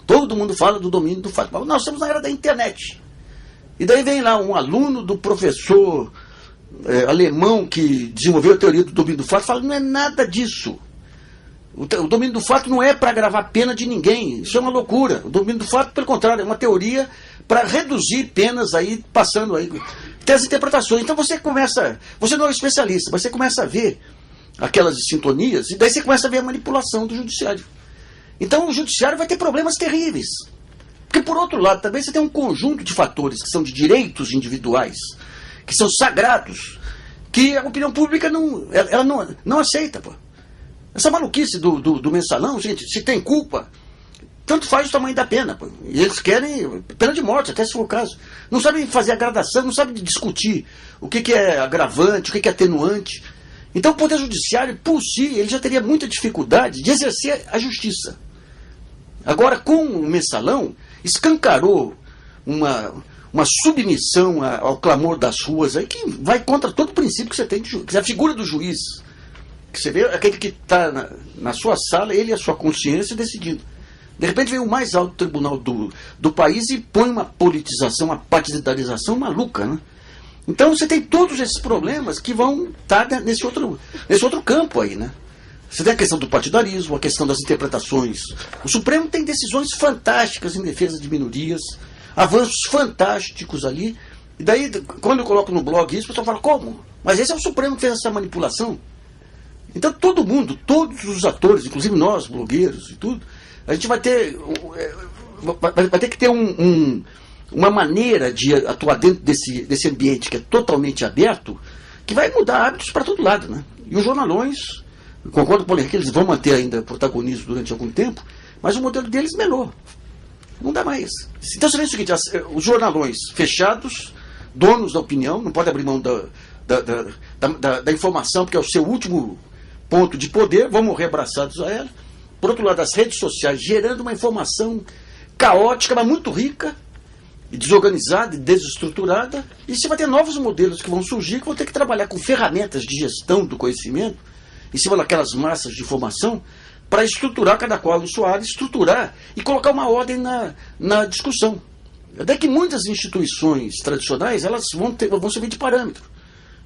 Todo mundo fala do domínio do fato. Mas nós estamos na era da internet. E daí vem lá um aluno do professor alemão que desenvolveu a teoria do domínio do fato e fala, não é nada disso. O domínio do fato não é para agravar pena de ninguém. Isso é uma loucura. O domínio do fato, pelo contrário, é uma teoria para reduzir penas aí, passando aí. Tem as interpretações. Então você não é um especialista, você começa a ver aquelas sintonias e daí você começa a ver a manipulação do judiciário. Então o judiciário vai ter problemas terríveis. Porque por outro lado também você tem um conjunto de fatores que são de direitos individuais, que são sagrados, que a opinião pública não aceita, pô. Essa maluquice do mensalão, gente, se tem culpa, tanto faz o tamanho da pena, pô. E eles querem pena de morte, até se for o caso. Não sabem fazer a gradação, não sabem discutir o que é agravante, o que é atenuante. Então o Poder Judiciário, por si, ele já teria muita dificuldade de exercer a justiça. Agora, com o mensalão, escancarou uma submissão ao clamor das ruas, aí, que vai contra todo o princípio que você tem, que é a figura do juiz. Que você vê aquele que está na sua sala, ele e a sua consciência decidindo. De repente vem o mais alto tribunal do país e põe uma politização, uma partidarização maluca, né? Então você tem todos esses problemas que vão estar nesse outro campo aí, né? Você tem a questão do partidarismo, a questão das interpretações. O Supremo tem decisões fantásticas em defesa de minorias, avanços fantásticos ali. E daí, quando eu coloco no blog isso, o pessoal fala, como? Mas esse é o Supremo que fez essa manipulação. Então todo mundo, todos os atores, inclusive nós, blogueiros e tudo, a gente vai ter que ter uma maneira de atuar dentro desse ambiente que é totalmente aberto, que vai mudar hábitos para todo lado, né? E os jornalões, concordo com o Paulo, que eles vão manter ainda protagonismo durante algum tempo, mas o modelo deles melhorou. Não dá mais. Então você vê o seguinte, os jornalões fechados, donos da opinião, não pode abrir mão da informação, porque é o seu último ponto de poder, vão morrer abraçados a ela. Por outro lado, as redes sociais gerando uma informação caótica, mas muito rica, desorganizada e desestruturada, e você vai ter novos modelos que vão surgir, que vão ter que trabalhar com ferramentas de gestão do conhecimento, em cima daquelas massas de informação, para estruturar, cada qual em sua área, estruturar e colocar uma ordem na discussão. Até que muitas instituições tradicionais, elas vão servir de parâmetro.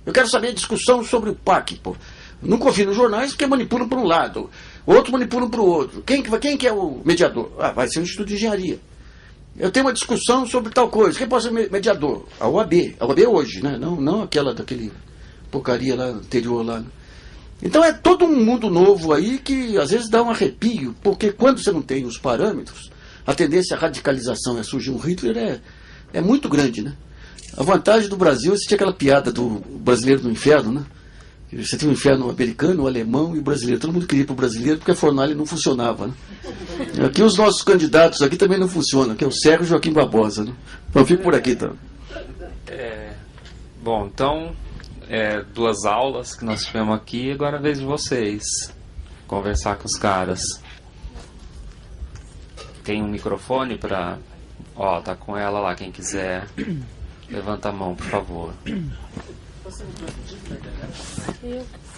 Eu quero saber a discussão sobre o PAC, pô. Não confio nos jornais porque manipulam para um lado, outros manipulam para o outro. Quem que é o mediador? Vai ser o Instituto de Engenharia. Eu tenho uma discussão sobre tal coisa. Quem pode ser mediador? A OAB. A OAB hoje, né? Não aquela daquele porcaria lá anterior lá. Então é todo um mundo novo aí que às vezes dá um arrepio, porque quando você não tem os parâmetros, a tendência à radicalização e a surgir um Hitler é muito grande, né? A vantagem do Brasil, você tinha aquela piada do brasileiro no inferno, né? Você tinha um inferno americano, alemão e brasileiro. Todo mundo queria ir para o brasileiro porque a fornalha não funcionava. Né? Aqui os nossos candidatos aqui também não funcionam, que é o Sérgio Joaquim Barbosa. Né? Então eu fico por aqui, tá? Bom, então, 2 aulas que nós tivemos aqui, agora é a vez de vocês conversar com os caras. Tem um microfone para... Ó, tá com ela lá, quem quiser. Levanta a mão, por favor.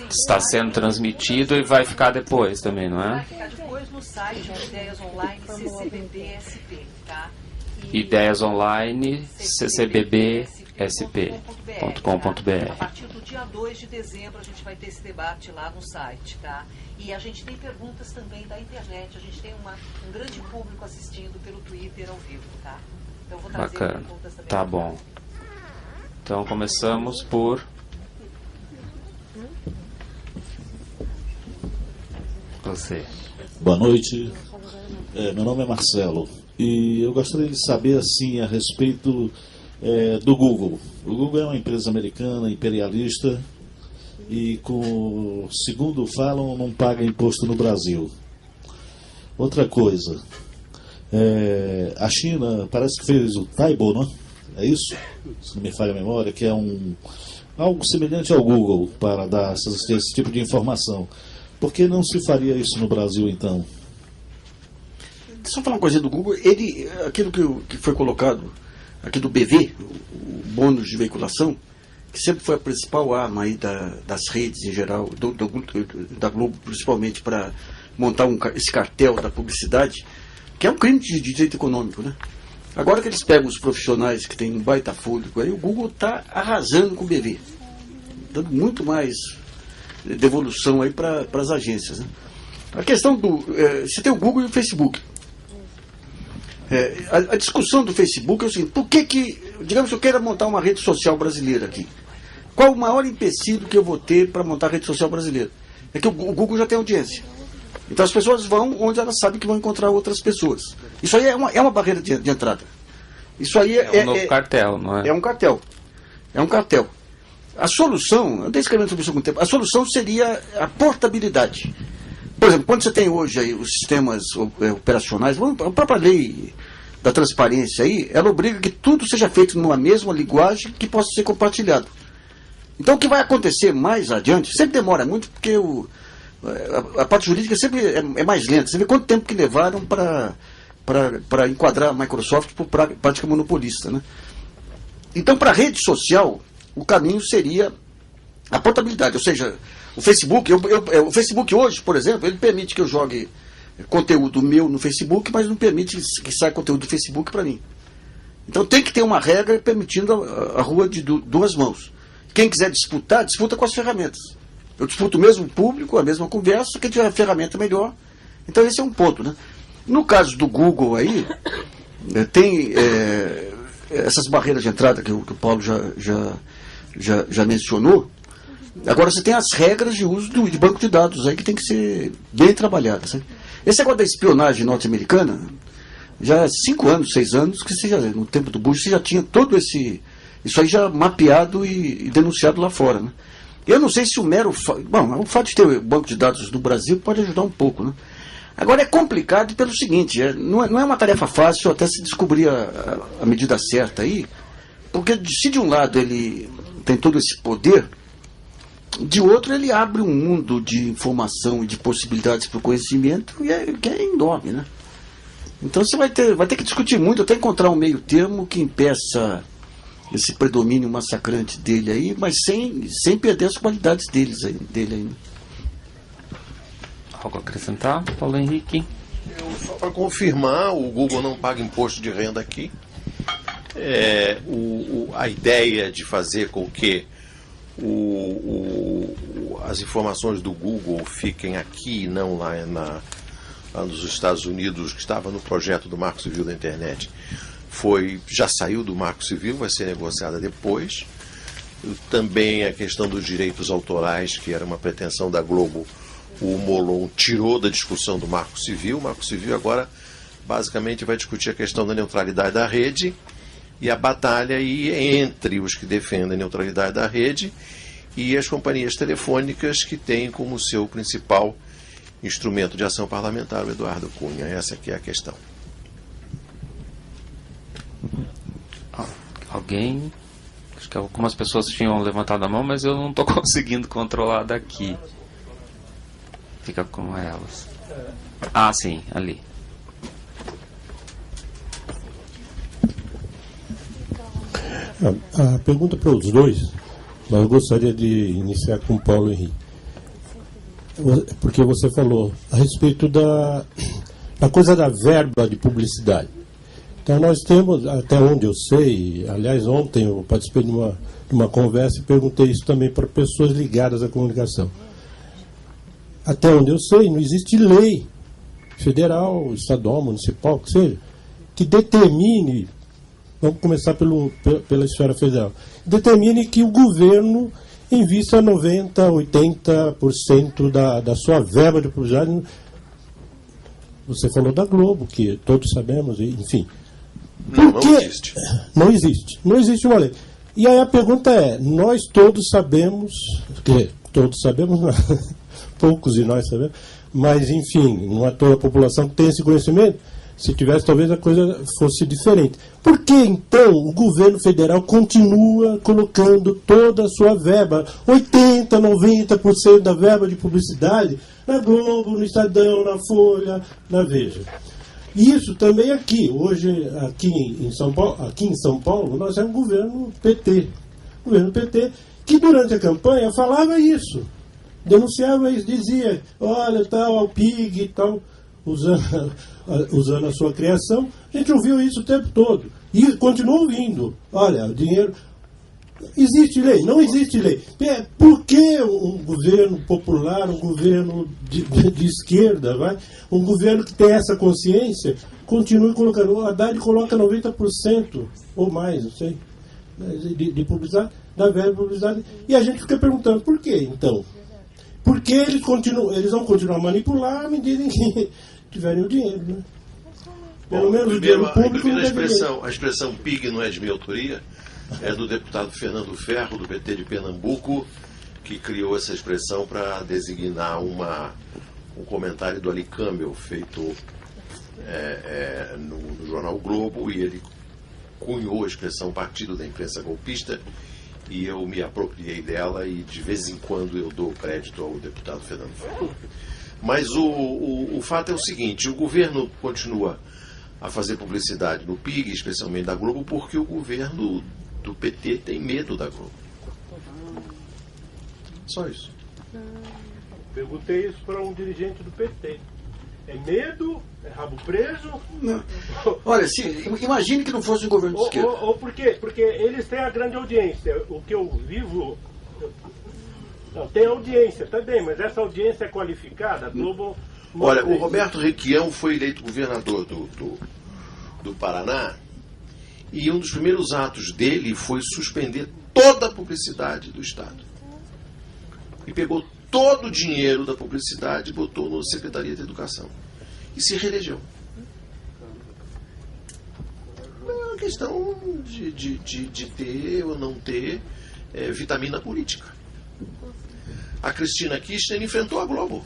Está sendo transmitido e vai ficar depois também, não é? Vai ficar depois no site Ideias Online CCBB-SP, tá? Ideias Online CCBB-SP.com.br. A partir do dia 2 de dezembro a gente vai ter esse debate lá no site, tá? E a gente tem perguntas também da internet, a gente tem um grande público assistindo pelo Twitter ao vivo, tá? Então eu vou trazer perguntas também. Tá bom. Então começamos por... Você. Boa noite, meu nome é Marcelo e eu gostaria de saber assim a respeito do Google. O Google é uma empresa americana, imperialista e, segundo falam, não paga imposto no Brasil. Outra coisa, a China parece que fez o Taibo, não é isso? Se não me falha a memória, que é algo semelhante ao Google para dar esse tipo de informação. Por que não se faria isso no Brasil, então? Só falar uma coisa do Google, aquilo que foi colocado aqui do BV, o bônus de veiculação, que sempre foi a principal arma aí das redes em geral, da Globo principalmente, para montar esse cartel da publicidade, que é um crime de direito econômico, né? Agora que eles pegam os profissionais que têm um baita fôlego, aí o Google está arrasando com o BV, dando muito mais devolução aí para as agências, né? A questão você tem o Google e o Facebook. A discussão do Facebook é o seguinte: por que, digamos que eu queira montar uma rede social brasileira aqui, qual o maior empecilho que eu vou ter para montar a rede social brasileira? É que o Google já tem audiência. Então as pessoas vão onde elas sabem que vão encontrar outras pessoas. Isso aí é uma barreira de entrada. Isso aí é um novo cartel, não é? É um cartel. É um cartel. A solução, eu andei escrevendo sobre isso há algum tempo, a solução seria a portabilidade. Por exemplo, quando você tem hoje aí os sistemas operacionais, a própria lei da transparência aí, ela obriga que tudo seja feito numa mesma linguagem que possa ser compartilhado. Então o que vai acontecer mais adiante, sempre demora muito, porque a parte jurídica sempre é mais lenta. Você vê quanto tempo que levaram para enquadrar a Microsoft por prática monopolista, né? Então, para a rede social, o caminho seria a portabilidade, ou seja, o Facebook, o Facebook hoje, por exemplo, ele permite que eu jogue conteúdo meu no Facebook, mas não permite que saia conteúdo do Facebook para mim. Então tem que ter uma regra permitindo a rua de 2 mãos. Quem quiser disputar, disputa com as ferramentas. Eu disputo o mesmo público, a mesma conversa, quem tiver a ferramenta melhor. Então esse é um ponto, né? No caso do Google aí, tem essas barreiras de entrada que o Paulo já mencionou. Agora você tem as regras de uso de banco de dados aí que tem que ser bem trabalhadas. Sabe? Esse negócio da espionagem norte-americana, já há 5 anos, 6 anos, que no tempo do Bush você já tinha todo isso aí já mapeado e denunciado lá fora. Né? Eu não sei se o fato de ter o banco de dados no Brasil pode ajudar um pouco. Né? Agora é complicado pelo seguinte, não é uma tarefa fácil até se descobrir a medida certa aí, porque se de um lado ele tem todo esse poder, de outro ele abre um mundo de informação e de possibilidades para o conhecimento que é enorme, né? Então você vai ter que discutir muito até encontrar um meio termo que impeça esse predomínio massacrante dele aí, mas sem perder as qualidades dele aí. Né? Algo a acrescentar, Paulo Henrique? Só para confirmar, o Google não paga imposto de renda aqui. A ideia de fazer com que as informações do Google fiquem aqui e não lá nos Estados Unidos, que estava no projeto do Marco Civil da Internet, já saiu do Marco Civil, vai ser negociada depois. Também a questão dos direitos autorais, que era uma pretensão da Globo, o Molon tirou da discussão do Marco Civil. O Marco Civil agora basicamente vai discutir a questão da neutralidade da rede e a batalha aí entre os que defendem a neutralidade da rede e as companhias telefônicas, que têm como seu principal instrumento de ação parlamentar o Eduardo Cunha. Essa aqui é a questão. Alguém? Acho que algumas pessoas tinham levantado a mão, mas eu não estou conseguindo controlar daqui. Fica com elas. Ah, sim, ali. A pergunta para os dois, mas eu gostaria de iniciar com o Paulo Henrique. Porque você falou a respeito da coisa da verba de publicidade. Então nós temos, até onde eu sei, aliás, ontem eu participei de uma conversa e perguntei isso também para pessoas ligadas à comunicação. Até onde eu sei, não existe lei federal, estadual, municipal, que seja, que determine, vamos começar pela esfera federal, determine que o governo invista 90%, 80% da sua verba de publicidade. Você falou da Globo, que todos sabemos, enfim. Não existe. Não existe. Não existe uma lei. E aí a pergunta é, nós todos sabemos, não, poucos de nós sabemos, mas enfim, não é toda a população que tem esse conhecimento. Se tivesse, talvez a coisa fosse diferente. Por que, então, o governo federal continua colocando toda a sua verba, 80%, 90% da verba de publicidade, na Globo, no Estadão, na Folha, na Veja? Isso também aqui. Hoje, aqui em São Paulo, nós temos um governo PT. Governo PT que, durante a campanha, falava isso. Denunciava isso, dizia, olha, tal, ao PIG e tal, usando a sua criação. A gente ouviu isso o tempo todo. E continua ouvindo. Olha, o dinheiro... Existe lei? Não existe lei. Por que um governo popular, um governo de esquerda, um governo que tem essa consciência, continua colocando... O Haddad coloca 90% ou mais, não sei, de publicidade, da verba de publicidade. E a gente fica perguntando, por quê, então? Porque eles vão continuar a manipular à medida em que tiverem o dinheiro, né? Pelo menos o dinheiro público. A expressão PIG não é de minha autoria, é do deputado Fernando Ferro, do PT de Pernambuco, que criou essa expressão para designar um comentário do Ali Campbell, feito no jornal o Globo, e ele cunhou a expressão partido da imprensa golpista, e eu me apropriei dela e de vez em quando eu dou crédito ao deputado Fernando Ferro. Mas o fato é o seguinte, o governo continua a fazer publicidade no PIG, especialmente da Globo, porque o governo do PT tem medo da Globo. Só isso. Perguntei isso para um dirigente do PT. É medo? É rabo preso? Não. Olha, imagine que não fosse um governo de esquerda. Ou por quê? Porque eles têm a grande audiência. O que eu vivo... Não, tem audiência também, mas essa audiência é qualificada. A Globo... Olha, o Roberto Requião foi eleito governador do Paraná, e um dos primeiros atos dele foi suspender toda a publicidade do Estado. E pegou todo o dinheiro da publicidade e botou na Secretaria de Educação. E se reelegeu. Não é uma questão de ter ou não ter vitamina política. A Cristina Kirchner enfrentou a Globo.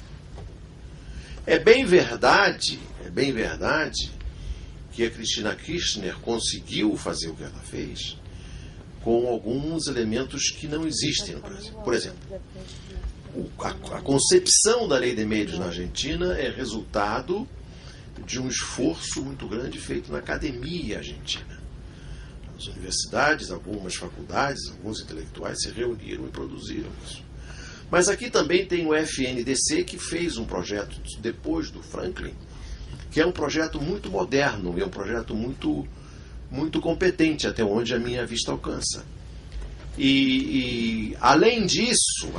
É bem verdade que a Cristina Kirchner conseguiu fazer o que ela fez com alguns elementos que não existem no Brasil. Por exemplo, a concepção da lei de médios na Argentina é resultado de um esforço muito grande feito na academia argentina. As universidades, algumas faculdades, alguns intelectuais se reuniram e produziram isso. Mas aqui também tem o FNDC, que fez um projeto depois do Franklin, que é um projeto muito moderno, é um projeto muito competente, até onde a minha vista alcança. E além disso,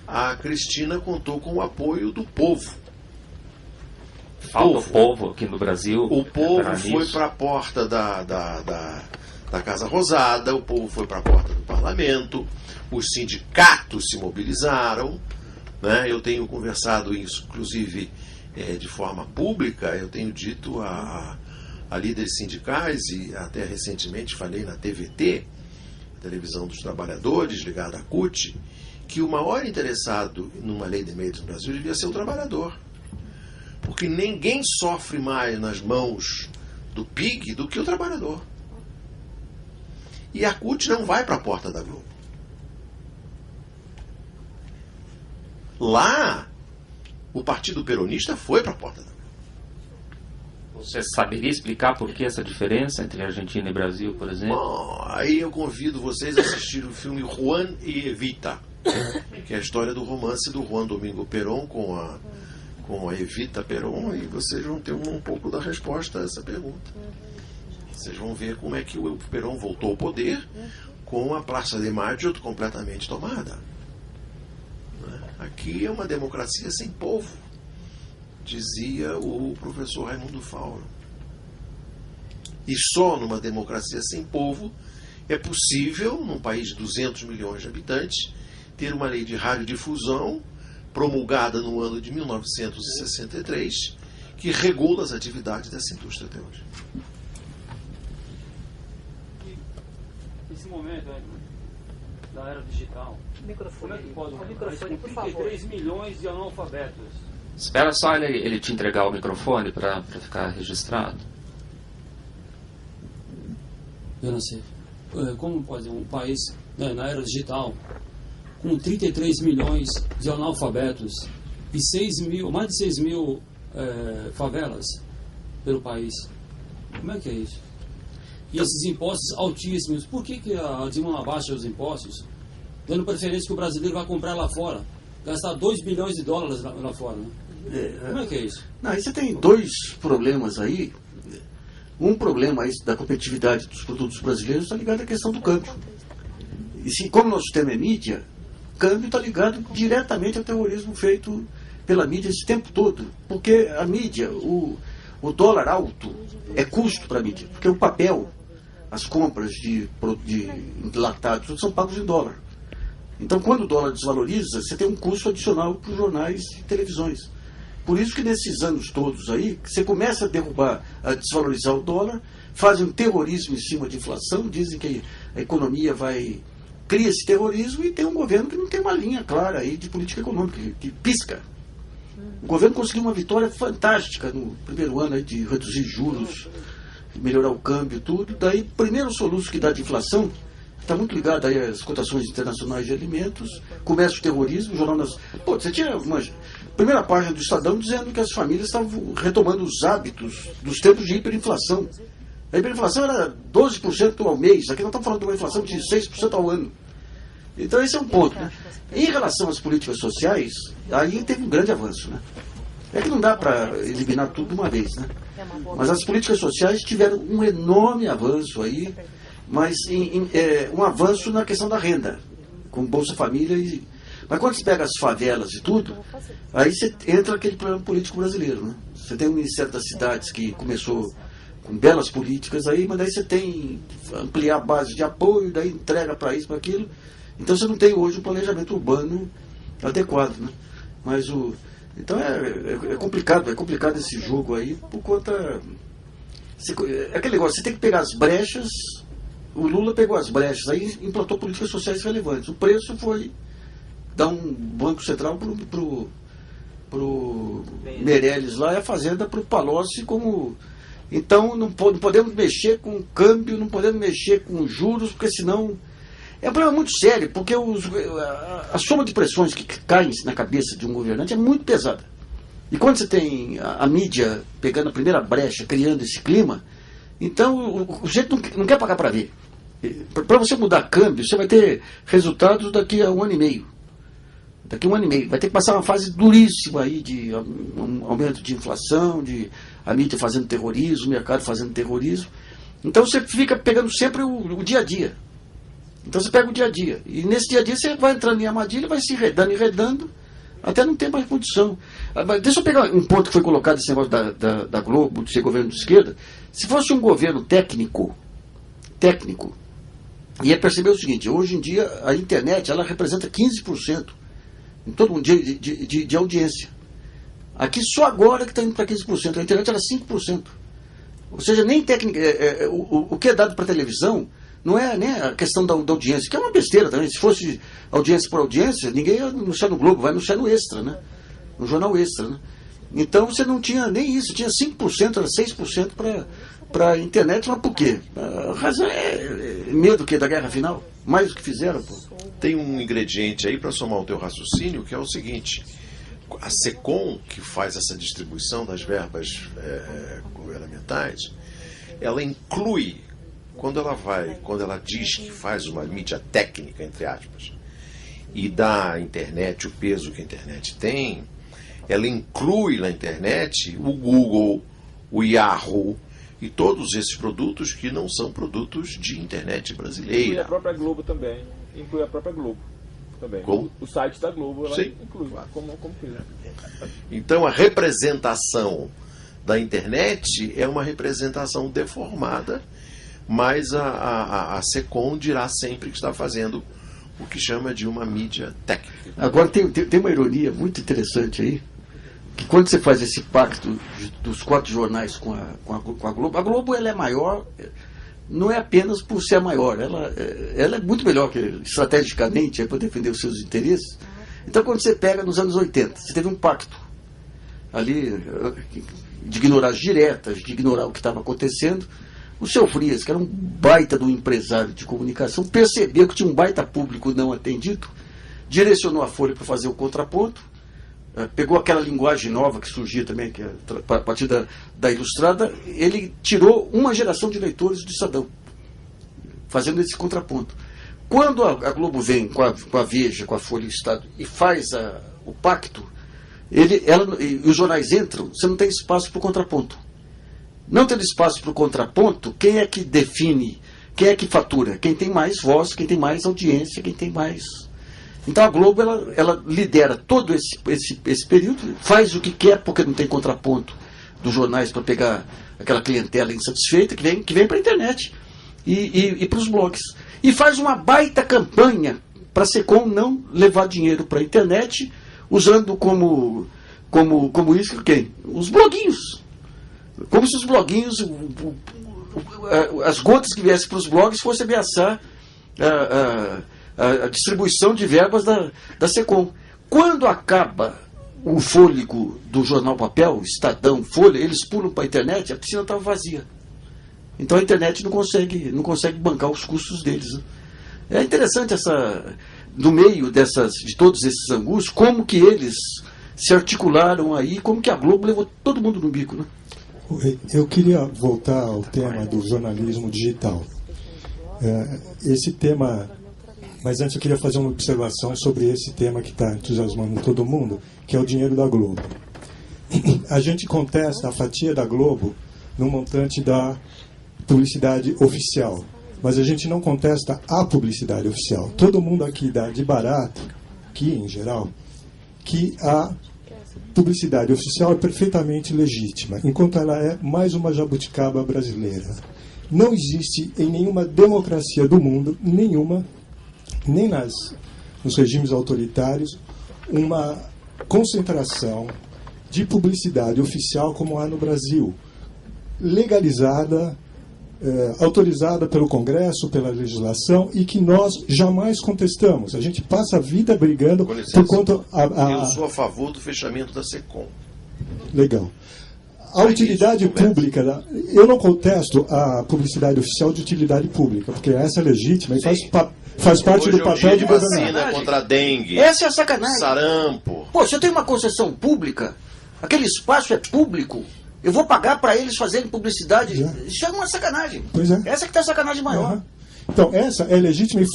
a Cristina contou com o apoio do povo. Falta o povo aqui no Brasil. O povo foi para a porta da Casa Rosada, o povo foi para a porta do Parlamento, os sindicatos se mobilizaram, né? Eu tenho conversado isso, inclusive, de forma pública. Eu tenho dito a líderes sindicais, e até recentemente falei na TVT, a televisão dos trabalhadores, ligada à CUT, que o maior interessado numa lei de meios no Brasil devia ser o trabalhador. Porque ninguém sofre mais nas mãos do PIG do que o trabalhador. E a CUT não vai para a porta da Globo. Lá, o Partido Peronista foi para a porta da Globo. Você saberia explicar por que essa diferença entre Argentina e Brasil, por exemplo? Bom, aí eu convido vocês a assistir o filme Juan e Evita, que é a história do romance do Juan Domingo Perón com a Evita Perón, e vocês vão ter um pouco da resposta a essa pergunta. Vocês vão ver como é que o Perón voltou ao poder com a Praça de Mayo completamente tomada. Aqui é uma democracia sem povo, dizia o professor Raimundo Fauro. E só numa democracia sem povo é possível, num país de 200 milhões de habitantes, ter uma lei de radiodifusão promulgada no ano de 1963 que regula as atividades dessa indústria até hoje. Esse momento da era digital, como é que pode com 33 milhões de analfabetos? Espera só ele te entregar o microfone para ficar registrado. Eu não sei. Como pode um país, né, na era digital, com 33 milhões de analfabetos e mais de 6 mil favelas pelo país? Como é que é isso? E esses impostos altíssimos, por que a Dilma não abaixa os impostos, dando preferência que o brasileiro vai comprar lá fora, gastar 2 bilhões de dólares lá fora, né? Como é que é isso? Não, aí você tem dois problemas aí. Um problema aí da competitividade dos produtos brasileiros está ligado à questão do câmbio. E se, como nosso tema é mídia, o câmbio está ligado diretamente ao terrorismo feito pela mídia esse tempo todo. Porque a mídia, o dólar alto é custo para a mídia. Porque o papel, as compras de enlatados, tudo são pagos em dólar. Então, quando o dólar desvaloriza, você tem um custo adicional para os jornais e televisões. Por isso que nesses anos todos aí, você começa a desvalorizar o dólar, fazem um terrorismo em cima de inflação, dizem que a economia cria esse terrorismo, e tem um governo que não tem uma linha clara aí de política econômica, que pisca. O governo conseguiu uma vitória fantástica no primeiro ano aí de reduzir juros, melhorar o câmbio, tudo. Daí, primeiro soluço que dá de inflação está muito ligado aí às cotações internacionais de alimentos, começa o terrorismo, o jornal nas... Pô, você tinha uma primeira página do Estadão dizendo que as famílias estavam retomando os hábitos dos tempos de hiperinflação. A hiperinflação era 12% ao mês, aqui nós estamos falando de uma inflação de 6% ao ano. Então esse é um ponto, né? Em relação às políticas sociais, aí teve um grande avanço, né? É que não dá para eliminar tudo de uma vez, né? Mas as políticas sociais tiveram um enorme avanço aí, mas um avanço na questão da renda, com Bolsa Família. Mas quando você pega as favelas e tudo, aí você entra aquele problema político brasileiro, né? Você tem o Ministério das Cidades que começou com belas políticas aí, mas daí você tem ampliar a base de apoio, daí entrega para isso, para aquilo. Então você não tem hoje um planejamento urbano adequado, né? Mas então é complicado esse jogo aí, por conta... É aquele negócio, você tem que pegar as brechas. O Lula pegou as brechas, aí implantou políticas sociais relevantes. O preço foi dar um banco central pro Meirelles lá, e a Fazenda pro Palocci como... Então não podemos mexer com o câmbio, não podemos mexer com os juros, porque senão... É um problema muito sério, porque a soma de pressões que caem na cabeça de um governante é muito pesada. E quando você tem a mídia pegando a primeira brecha, criando esse clima, então o sujeito não quer pagar para ver. Para você mudar câmbio, você vai ter resultados daqui a um ano e meio. Daqui a um ano e meio. Vai ter que passar uma fase duríssima aí de um aumento de inflação, de a mídia fazendo terrorismo, o mercado fazendo terrorismo. Então você fica pegando sempre o dia a dia. Então você pega o dia a dia. E nesse dia a dia você vai entrando em armadilha, vai se enredando, até não ter mais condição. Mas deixa eu pegar um ponto que foi colocado, esse negócio da Globo, de ser governo de esquerda. Se fosse um governo técnico, ia perceber o seguinte: hoje em dia a internet ela representa 15% em todo um dia de audiência. Aqui só agora que está indo para 15%, a internet era 5%. Ou seja, nem técnica. O que é dado para televisão Não é nem a questão da audiência, que é uma besteira também. Se fosse audiência por audiência, ninguém ia anunciar no Globo, vai anunciar no Extra, né? No Jornal Extra, né? Então você não tinha nem isso, tinha 5%, era 6% para a internet, mas por quê? A razão é medo da guerra final, mais do que fizeram, pô. Tem um ingrediente aí para somar o teu raciocínio, que é o seguinte: a SECOM, que faz essa distribuição das verbas governamentais, ela inclui, quando ela diz que faz uma mídia técnica, entre aspas, e dá à internet o peso que a internet tem, ela inclui na internet o Google, o Yahoo e todos esses produtos que não são produtos de internet brasileira. Inclui a própria Globo também. Inclui a própria Globo também. Como? O site da Globo, ela Sim, inclui, claro. como quiser. Então a representação da internet é uma representação deformada, mas a SECOM dirá sempre que está fazendo o que chama de uma mídia técnica. Agora tem uma ironia muito interessante aí, que quando você faz esse pacto dos 4 jornais com a Globo ela é maior, não é apenas por ser a maior, ela é muito melhor que estrategicamente, para defender os seus interesses. Então quando você pega nos anos 80, você teve um pacto ali de ignorar as diretas, de ignorar o que estava acontecendo. O seu Frias, que era um baita do empresário de comunicação, percebeu que tinha um baita público não atendido, direcionou a Folha para fazer o contraponto, pegou aquela linguagem nova que surgia também, que é a partir da Ilustrada, ele tirou uma geração de leitores do Estadão, fazendo esse contraponto. Quando a Globo vem com a Veja, com a Folha e o Estado, e faz o pacto, e os jornais entram, você não tem espaço para o contraponto. Não tendo espaço para o contraponto, quem é que define, quem é que fatura? Quem tem mais voz, quem tem mais audiência, quem tem mais... Então a Globo ela lidera todo esse período, faz o que quer porque não tem contraponto dos jornais para pegar aquela clientela insatisfeita que vem para a internet e para os blogs. E faz uma baita campanha para a SECOM não levar dinheiro para a internet, usando como isso quem? Os bloguinhos. Como se os bloguinhos, as gotas que viessem para os blogs fossem ameaçar a distribuição de verbas da SECOM. Quando acaba o fôlego do jornal papel, Estadão, Folha, eles pulam para a internet, a piscina estava vazia. Então a internet não consegue bancar os custos deles. Né? É interessante no meio de todos esses angus, como que eles se articularam aí, como que a Globo levou todo mundo no bico, né? Eu queria voltar ao tema do jornalismo digital. Esse tema, mas antes eu queria fazer uma observação sobre esse tema que está entusiasmando todo mundo, que é o dinheiro da Globo. A gente contesta a fatia da Globo no montante da publicidade oficial, mas a gente não contesta a publicidade oficial. Todo mundo aqui dá de barato, aqui em geral, que a publicidade oficial é perfeitamente legítima, enquanto ela é mais uma jabuticaba brasileira. Não existe em nenhuma democracia do mundo, nem nos regimes autoritários, uma concentração de publicidade oficial como há no Brasil, legalizada, autorizada pelo Congresso, pela legislação, e que nós jamais contestamos. A gente passa a vida brigando por conta... Eu sou a favor do fechamento da SECOM. Legal. A utilidade pública, eu não contesto a publicidade oficial de utilidade pública, porque essa é legítima e faz parte Hoje do papel de vacina governar. contra a dengue. Essa é a sacanagem. Sarampo. Pô, se eu tenho uma concessão pública, aquele espaço é público, eu vou pagar para eles fazerem publicidade. Isso é uma sacanagem. Pois é. Essa que tem a sacanagem maior. Uhum. Então, essa é legítima e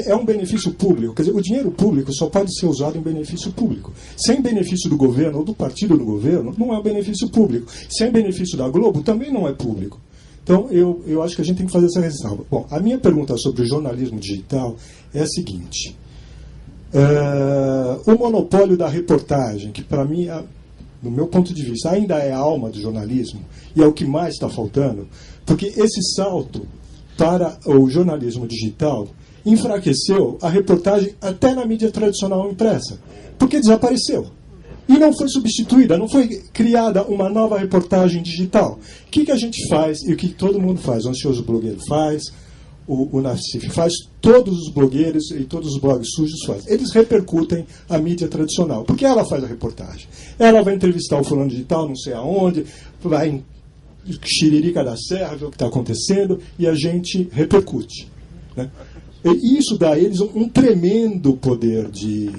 é um benefício público. Quer dizer, o dinheiro público só pode ser usado em benefício público. Sem benefício do governo ou do partido do governo, não é um benefício público. Sem benefício da Globo, também não é público. Então, eu acho que a gente tem que fazer essa ressalva. Bom, a minha pergunta sobre o jornalismo digital é a seguinte. O monopólio da reportagem, que para mim, do meu ponto de vista, ainda é a alma do jornalismo, e é o que mais está faltando, porque esse salto para o jornalismo digital enfraqueceu a reportagem até na mídia tradicional impressa, porque desapareceu. E não foi substituída, não foi criada uma nova reportagem digital. O que a gente faz e o que todo mundo faz? O Ansioso Blogueiro faz, o Nassif faz, todos os blogueiros e todos os blogs sujos fazem. Eles repercutem a mídia tradicional, porque ela faz a reportagem. Ela vai entrevistar o fulano de tal, não sei aonde, vai em Xiririca da Serra, ver o que está acontecendo, e a gente repercute. Né? E isso dá a eles um tremendo poder de...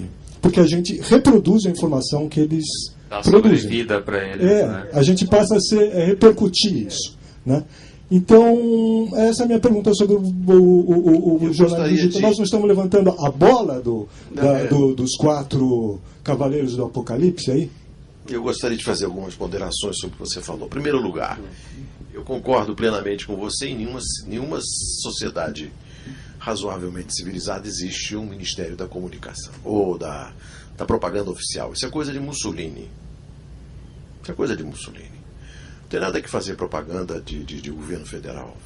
Porque a gente reproduz a informação que eles Dá produzem. sobrevida para eles. Né? A gente passa a repercutir isso. Né? Então, essa é a minha pergunta sobre o jornalismo digital. Nós não estamos levantando a bola dos 4 cavaleiros do Apocalipse aí? Eu gostaria de fazer algumas ponderações sobre o que você falou. Em primeiro lugar, eu concordo plenamente com você. Em nenhuma sociedade razoavelmente civilizada existe um Ministério da Comunicação ou da propaganda oficial. Isso é coisa de Mussolini. Isso é coisa de Mussolini. Não tem nada que fazer propaganda de governo federal.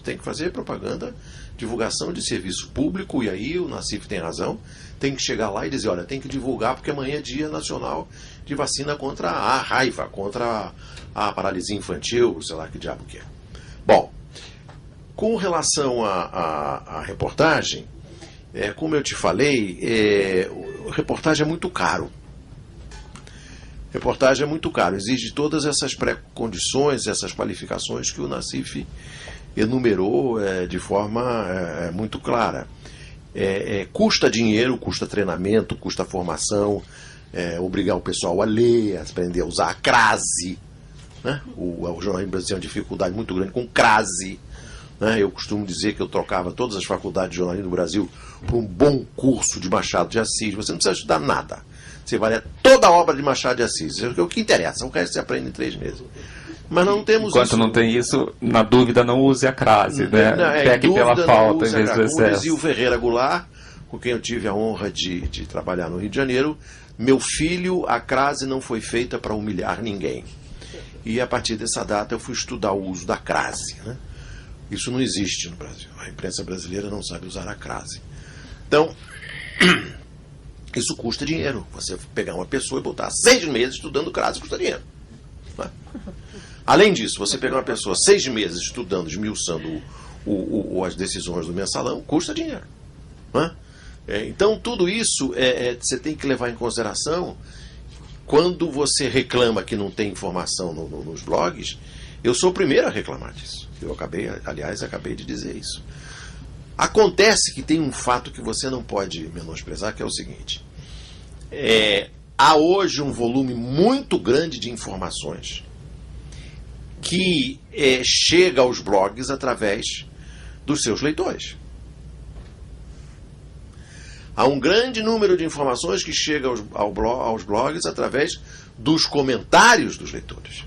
Tem que fazer propaganda, divulgação de serviço público, e aí o Nassif tem razão, tem que chegar lá e dizer, olha, tem que divulgar porque amanhã é dia nacional de vacina contra a raiva, contra a paralisia infantil, sei lá que diabo que é. Bom, com relação à reportagem, como eu te falei, reportagem é muito caro. Reportagem é muito caro, exige todas essas pré-condições, essas qualificações que o Nassif enumerou de forma muito clara. Custa dinheiro, custa treinamento, custa formação, obrigar o pessoal a ler, a aprender a usar a crase. Né? O jornalismo brasileiro tem uma dificuldade muito grande com crase. Né? Eu costumo dizer que eu trocava todas as faculdades de jornalismo do Brasil por um bom curso de Machado de Assis. Você não precisa estudar nada. Você vai ler toda a obra de Machado de Assis. O que interessa, o resto você aprende em 3 meses. Mas não temos Enquanto isso. não tem isso, na dúvida não use a crase, né? Pegue pela falta em vez do excesso. E o Ferreira Goulart, com quem eu tive a honra de trabalhar no Rio de Janeiro, meu filho, a crase não foi feita para humilhar ninguém. E a partir dessa data eu fui estudar o uso da crase. Né? Isso não existe no Brasil. A imprensa brasileira não sabe usar a crase. Então, isso custa dinheiro. Você pegar uma pessoa e botar 6 meses estudando crase custa dinheiro. Né? Além disso, você pegar uma pessoa 6 meses estudando, esmiuçando as decisões do mensalão, custa dinheiro. Né? Então, tudo isso você tem que levar em consideração. Quando você reclama que não tem informação nos blogs, eu sou o primeiro a reclamar disso. Eu acabei de dizer isso. Acontece que tem um fato que você não pode menosprezar, que é o seguinte. Há hoje um volume muito grande de informações que chega aos blogs através dos seus leitores. Há um grande número de informações que chega aos blogs através dos comentários dos leitores.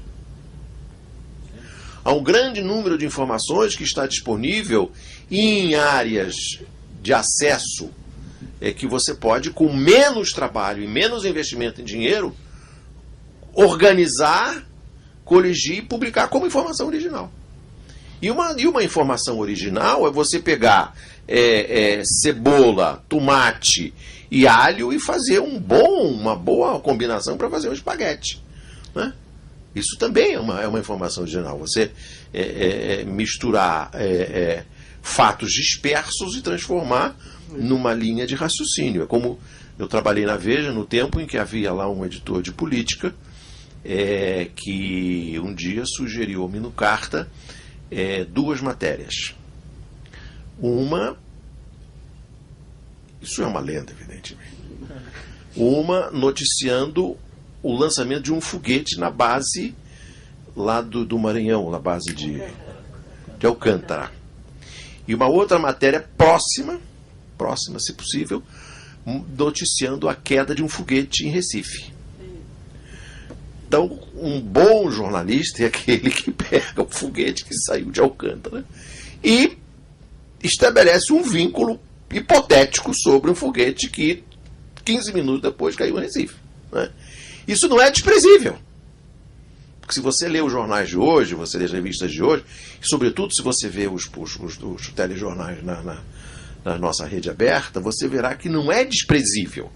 Há um grande número de informações que está disponível em áreas de acesso que você pode, com menos trabalho e menos investimento em dinheiro, organizar, coligir e publicar como informação original. E uma informação original é você pegar cebola, tomate e alho e fazer uma boa combinação para fazer um espaguete. Né? Isso também é uma informação original. Você misturar fatos dispersos e transformar numa linha de raciocínio. É como eu trabalhei na Veja no tempo em que havia lá um editor de política que um dia sugeriu ao Mino Carta 2 matérias. Uma, isso é uma lenda, evidentemente. Uma noticiando o lançamento de um foguete na base lá do Maranhão, na base de Alcântara. E uma outra matéria próxima, se possível, noticiando a queda de um foguete em Recife. Então, um bom jornalista é aquele que pega o foguete que saiu de Alcântara e estabelece um vínculo hipotético sobre um foguete que 15 minutos depois caiu em Recife. Né? Isso não é desprezível. Porque se você lê os jornais de hoje, você lê as revistas de hoje, e sobretudo se você vê os telejornais na nossa rede aberta, você verá que não é desprezível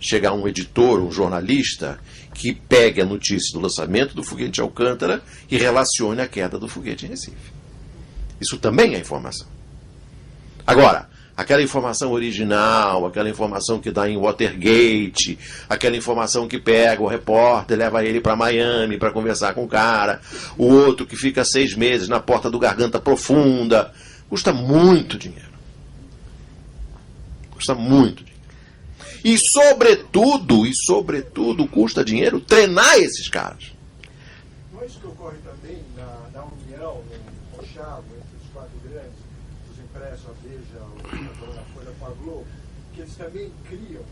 chegar um editor, um jornalista, que pegue a notícia do lançamento do foguete de Alcântara e relacione a queda do foguete em Recife. Isso também é informação. Agora, aquela informação original, aquela informação que dá em Watergate, aquela informação que pega o repórter, leva ele para Miami para conversar com o cara, o outro que fica 6 meses na porta do Garganta Profunda, custa muito dinheiro. Custa muito dinheiro. E sobretudo, custa dinheiro treinar esses caras. Não é isso que ocorre também na União, no Conchavo, entre os 4 grandes, os impressos, a Veja, a Folha com a Globo, que eles também criam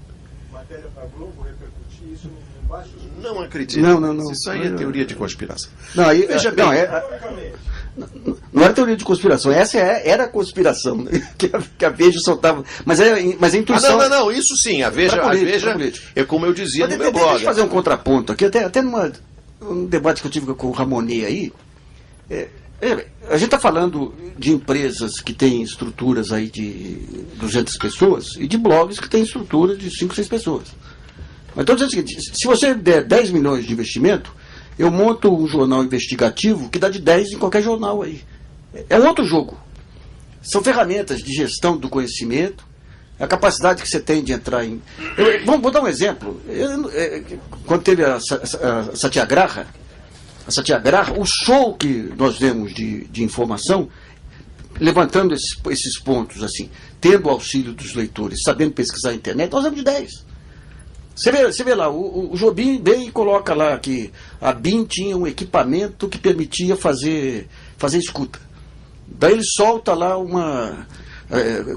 matéria para a Globo repercutir isso em baixos... Não acredito. Não. Isso aí é teoria de conspiração. Não, aí, Veja bem, não era teoria de conspiração, essa era a conspiração, né? que a Veja soltava. Mas a intuição. Não, isso sim, a Veja é como eu dizia no meu blog. Deixa eu fazer um contraponto aqui, até num debate que eu tive com o Ramonet aí. A gente está falando de empresas que têm estruturas aí de 200 pessoas e de blogs que têm estruturas de 5, 6 pessoas. Mas estou dizendo o seguinte: se você der 10 milhões de investimento, eu monto um jornal investigativo que dá de 10 em qualquer jornal aí. É um outro jogo. São ferramentas de gestão do conhecimento, a capacidade que você tem de entrar em... Vou dar um exemplo. Quando teve a Satyagraha, o show que nós demos de informação, levantando esses pontos, assim, tendo o auxílio dos leitores, sabendo pesquisar na internet, nós damos de 10. Você vê lá, o Jobim bem coloca lá que a BIM tinha um equipamento que permitia fazer escuta. Daí ele solta lá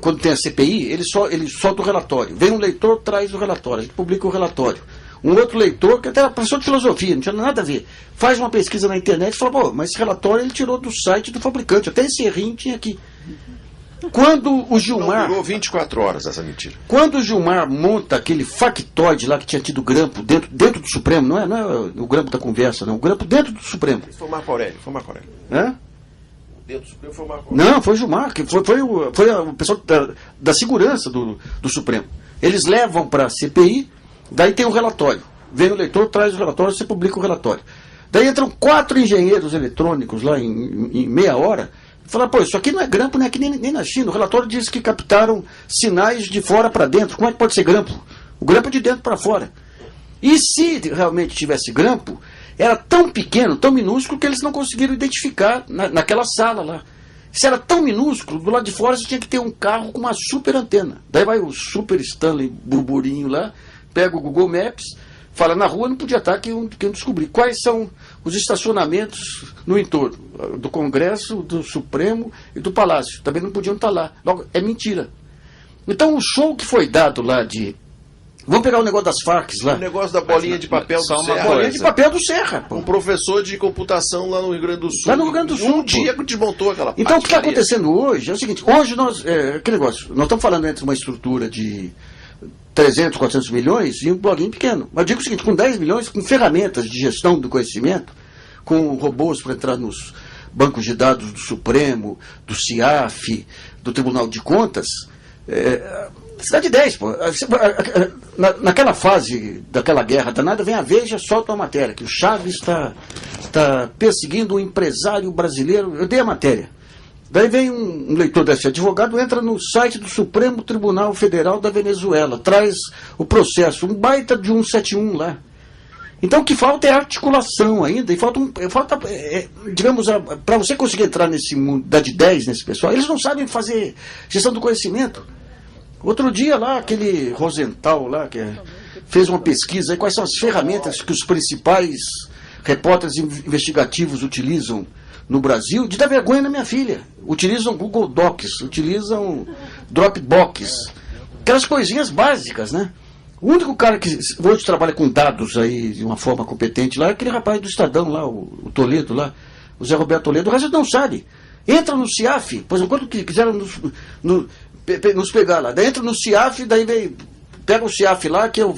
quando tem a CPI, ele solta o relatório. Vem um leitor, traz o relatório, a gente publica o relatório. Um outro leitor, que até era professor de filosofia, não tinha nada a ver, faz uma pesquisa na internet e fala, pô, mas esse relatório ele tirou do site do fabricante, até esse errinho tinha aqui. Quando o Gilmar... Não durou 24 horas essa mentira. Quando o Gilmar monta aquele factoide lá que tinha tido grampo dentro do Supremo, não é o grampo da conversa, não, o grampo dentro do Supremo. Foi o Marco Aurélio. Hã? Dentro do Supremo foi o Marco Aurélio. Não, foi o Gilmar, que foi o pessoal da segurança do Supremo. Eles levam para a CPI, daí tem o relatório. Vem o leitor, traz o relatório, você publica o relatório. Daí entram 4 engenheiros eletrônicos lá em meia hora. Falar, pô, isso aqui não é grampo, não é que nem na China. O relatório diz que captaram sinais de fora para dentro. Como é que pode ser grampo? O grampo é de dentro para fora. E se realmente tivesse grampo, era tão pequeno, tão minúsculo, que eles não conseguiram identificar naquela sala lá. Se era tão minúsculo, do lado de fora você tinha que ter um carro com uma super antena. Daí vai o super Stanley burburinho lá, pega o Google Maps, fala, na rua não podia estar, que iam descobrir quais são os estacionamentos no entorno do Congresso, do Supremo e do Palácio. Também não podiam estar lá. Logo, é mentira. Então o show que foi dado lá de... Vamos pegar o negócio das Farc lá. O negócio da bolinha de papel do Serra. Bolinha de papel do Serra. Pô. Um professor de computação lá no Rio Grande do Sul. Lá no Rio Grande do Sul. Um dia desmontou aquela parte. Então o que está acontecendo hoje é o seguinte, hoje nós... que negócio? Nós estamos falando entre uma estrutura de 300, 400 milhões e um bloguinho pequeno. Mas eu digo o seguinte, com 10 milhões, com ferramentas de gestão do conhecimento, com robôs para entrar nos bancos de dados do Supremo, do CIAF, do Tribunal de Contas, você dá de 10, pô. Naquela fase daquela guerra danada, vem a Veja, solta uma matéria, que o Chaves está perseguindo um empresário brasileiro. Eu dei a matéria. Daí vem um leitor desse advogado, entra no site do Supremo Tribunal Federal da Venezuela, traz o processo, um baita de 171 lá. Então o que falta é articulação ainda, e falta digamos, para você conseguir entrar nesse mundo, dar de 10 nesse pessoal, eles não sabem fazer gestão do conhecimento. Outro dia lá, aquele Rosenthal lá, que fez uma pesquisa, aí, quais são as ferramentas que os principais repórteres investigativos utilizam no Brasil, de dar vergonha na minha filha. Utilizam Google Docs, utilizam Dropbox, aquelas coisinhas básicas, né? O único cara que hoje trabalha com dados aí de uma forma competente lá é aquele rapaz do Estadão lá, o Toledo lá, o Zé Roberto Toledo. O resto não sabe. Entra no CIAF, por exemplo, quando quiseram nos pegar lá, daí entra no CIAF, daí pega o CIAF lá, que eu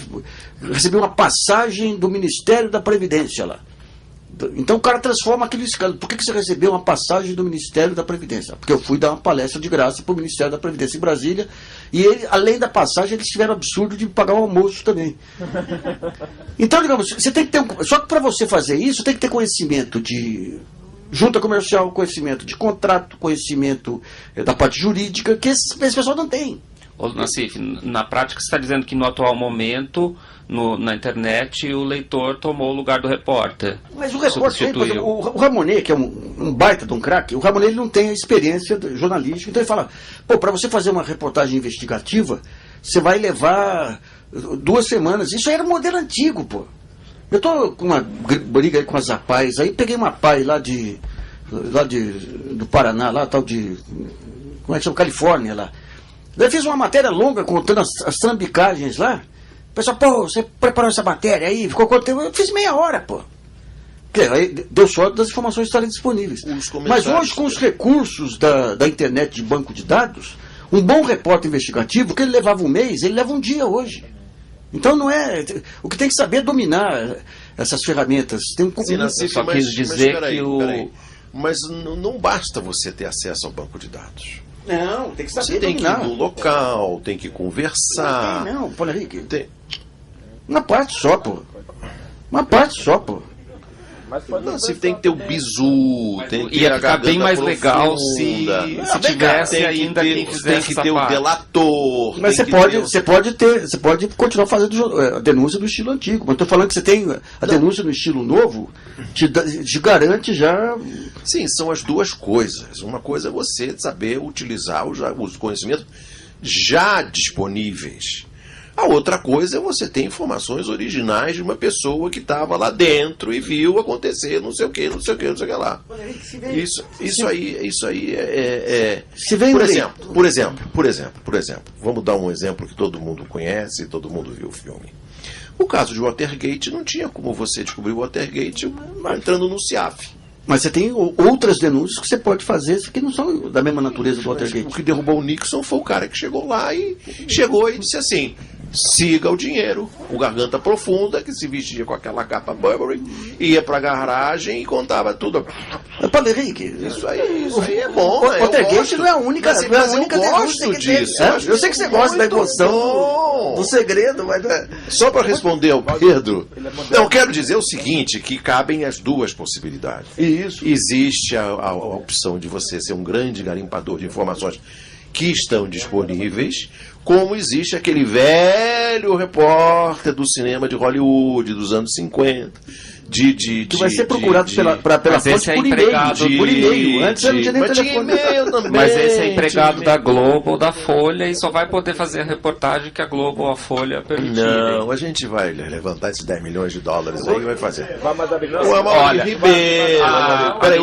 recebi uma passagem do Ministério da Previdência lá. Então o cara transforma aquele escândalo. Por que você recebeu uma passagem do Ministério da Previdência? Porque eu fui dar uma palestra de graça para o Ministério da Previdência em Brasília, e ele, além da passagem, eles tiveram o absurdo de pagar o almoço também. Então, digamos, você tem que ter só que para você fazer isso, tem que ter conhecimento de junta comercial, conhecimento de contrato, conhecimento da parte jurídica, que esse pessoal não tem. Ô, Nassif, na prática você está dizendo que no atual momento, na internet, o leitor tomou o lugar do repórter. Mas o repórter, o Ramonet, que é um baita de um craque, o Ramonet ele não tem a experiência jornalística, então ele fala, pô, para você fazer uma reportagem investigativa, você vai levar 2 semanas. Isso aí era um modelo antigo, pô. Eu tô com uma briga aí com as APAES, aí peguei uma APAE do Paraná, lá tal de, como é que chama, Califórnia lá. Daí fiz uma matéria longa contando as trambicagens lá. O pessoal, pô, você preparou essa matéria aí, ficou quanto tempo? Eu fiz meia hora, pô. Aí deu sorte das informações estarem disponíveis. Mas hoje, com os recursos da internet de banco de dados, um bom repórter investigativo, que ele levava um mês, ele leva um dia hoje. Então não é... O que tem que saber é dominar essas ferramentas. Tem um só quis dizer que Mas não basta você ter acesso ao banco de dados. Não, tem que saber Você tem dominar. que ir no local, tem que conversar. Não, Paulo Henrique. Uma parte só, pô. Uma parte só, pô. Não, você tem que ter o bizu, tem que ter ia a ficar bem mais legal se tivesse tem ainda quem fizesse que essa ter o parte. delator. Mas você pode continuar fazendo a denúncia no estilo antigo. Mas estou falando que você tem a denúncia no estilo novo, te garante já. Sim, são as duas coisas. Uma coisa é você saber utilizar os conhecimentos já disponíveis. A outra coisa é você ter informações originais de uma pessoa que estava lá dentro e viu acontecer não sei o que lá. Isso aí é... Por exemplo, vamos dar um exemplo que todo mundo conhece, todo mundo viu o filme. O caso de Watergate, não tinha como você descobrir o Watergate entrando no CIAF. Mas você tem outras denúncias que você pode fazer que não são da mesma natureza do Watergate. O que derrubou o Nixon foi o cara que chegou lá e disse assim: siga o dinheiro. O Garganta Profunda, que se vestia com aquela capa Burberry, ia pra garagem e contava tudo. Paulo Henrique, isso aí é bom. O Watergate não é a única, mas eu gosto disso. Eu sei que você gosta da emoção do segredo, mas... Só para responder ao Pedro, não, quero dizer o seguinte, que cabem as duas possibilidades. Isso. Existe a opção de você ser um grande garimpador de informações que estão disponíveis, como existe aquele velho repórter do cinema de Hollywood dos anos 50, que vai ser procurado pela fonte por e-mail. Antes eu não tinha nem telefone. Mas esse é empregado da Globo ou da Folha e só vai poder fazer a reportagem que a Globo ou a Folha permitirem. Não, a gente vai levantar esses $10 milhões aí e vai fazer. Olha, Ribeiro. Peraí,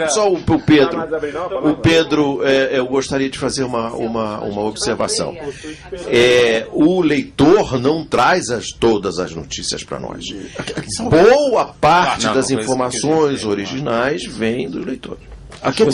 só o Pedro. O Pedro, eu gostaria de fazer uma observação. O leitor não traz todas as notícias para nós. Boa parte das informações originais vem do leitor. Aqui é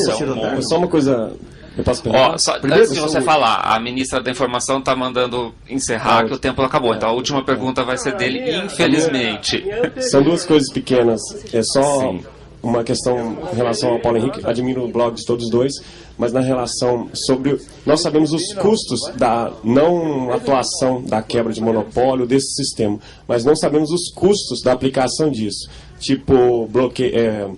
só uma coisa. Eu posso perguntar? Antes de você falar, a ministra da Informação está mandando encerrar, que o tempo acabou. Então a última pergunta vai ser dele, infelizmente. São duas coisas pequenas. É só uma questão em relação ao Paulo Henrique. Admiro o blog de todos dois, mas na relação sobre... Nós sabemos os custos da não atuação da quebra de monopólio desse sistema, mas não sabemos os custos da aplicação disso. Tipo, bloqueio...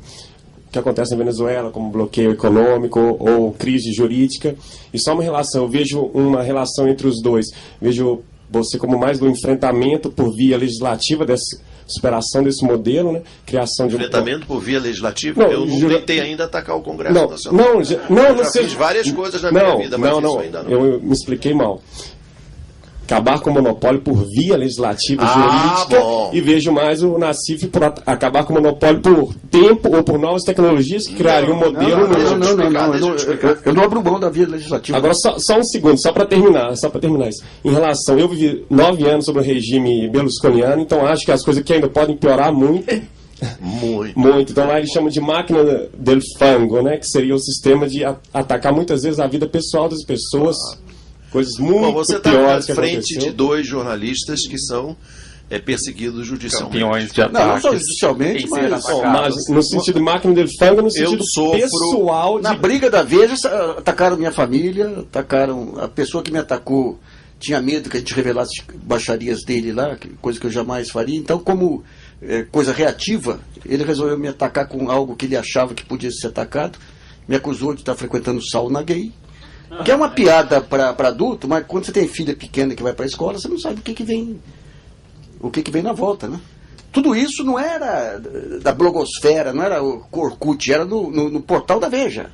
que acontece na Venezuela, como bloqueio econômico ou crise jurídica. E só uma relação, eu vejo uma relação entre os dois. Vejo você como mais do enfrentamento por via legislativa dessa superação desse modelo, né? Criação de enfrentamento por via legislativa? Eu não tentei ainda atacar o Congresso Nacional. Não eu já fiz várias coisas na minha vida, mas isso ainda não. Eu me expliquei mal. Acabar com o monopólio por via legislativa jurídica e vejo mais o Nassif por acabar com o monopólio por tempo ou por novas tecnologias que criariam um modelo eu não abro mão da via legislativa. Agora só um segundo, só para terminar isso. Em relação, eu vivi 9 anos sobre o regime berlusconiano, então acho que as coisas aqui ainda podem piorar muito. Muito. Então lá eles chamam de máquina del fango, né? Que seria o sistema de atacar muitas vezes a vida pessoal das pessoas. Coisas muito você está piores à frente de 2 jornalistas que são perseguidos judicialmente. Campeões de ataque. Não só judicialmente, mas no sentido de máquina del fango, no sentido pessoal. Na briga da Veja, atacaram minha família, atacaram a pessoa que me atacou. Tinha medo que a gente revelasse baixarias dele lá, coisa que eu jamais faria. Então, como coisa reativa, ele resolveu me atacar com algo que ele achava que podia ser atacado, me acusou de estar frequentando sauna gay, que é uma piada para adulto, mas quando você tem filha pequena que vai para a escola, você não sabe o que vem na volta, né? Tudo isso não era da blogosfera, não era o Orkut, era no portal da Veja.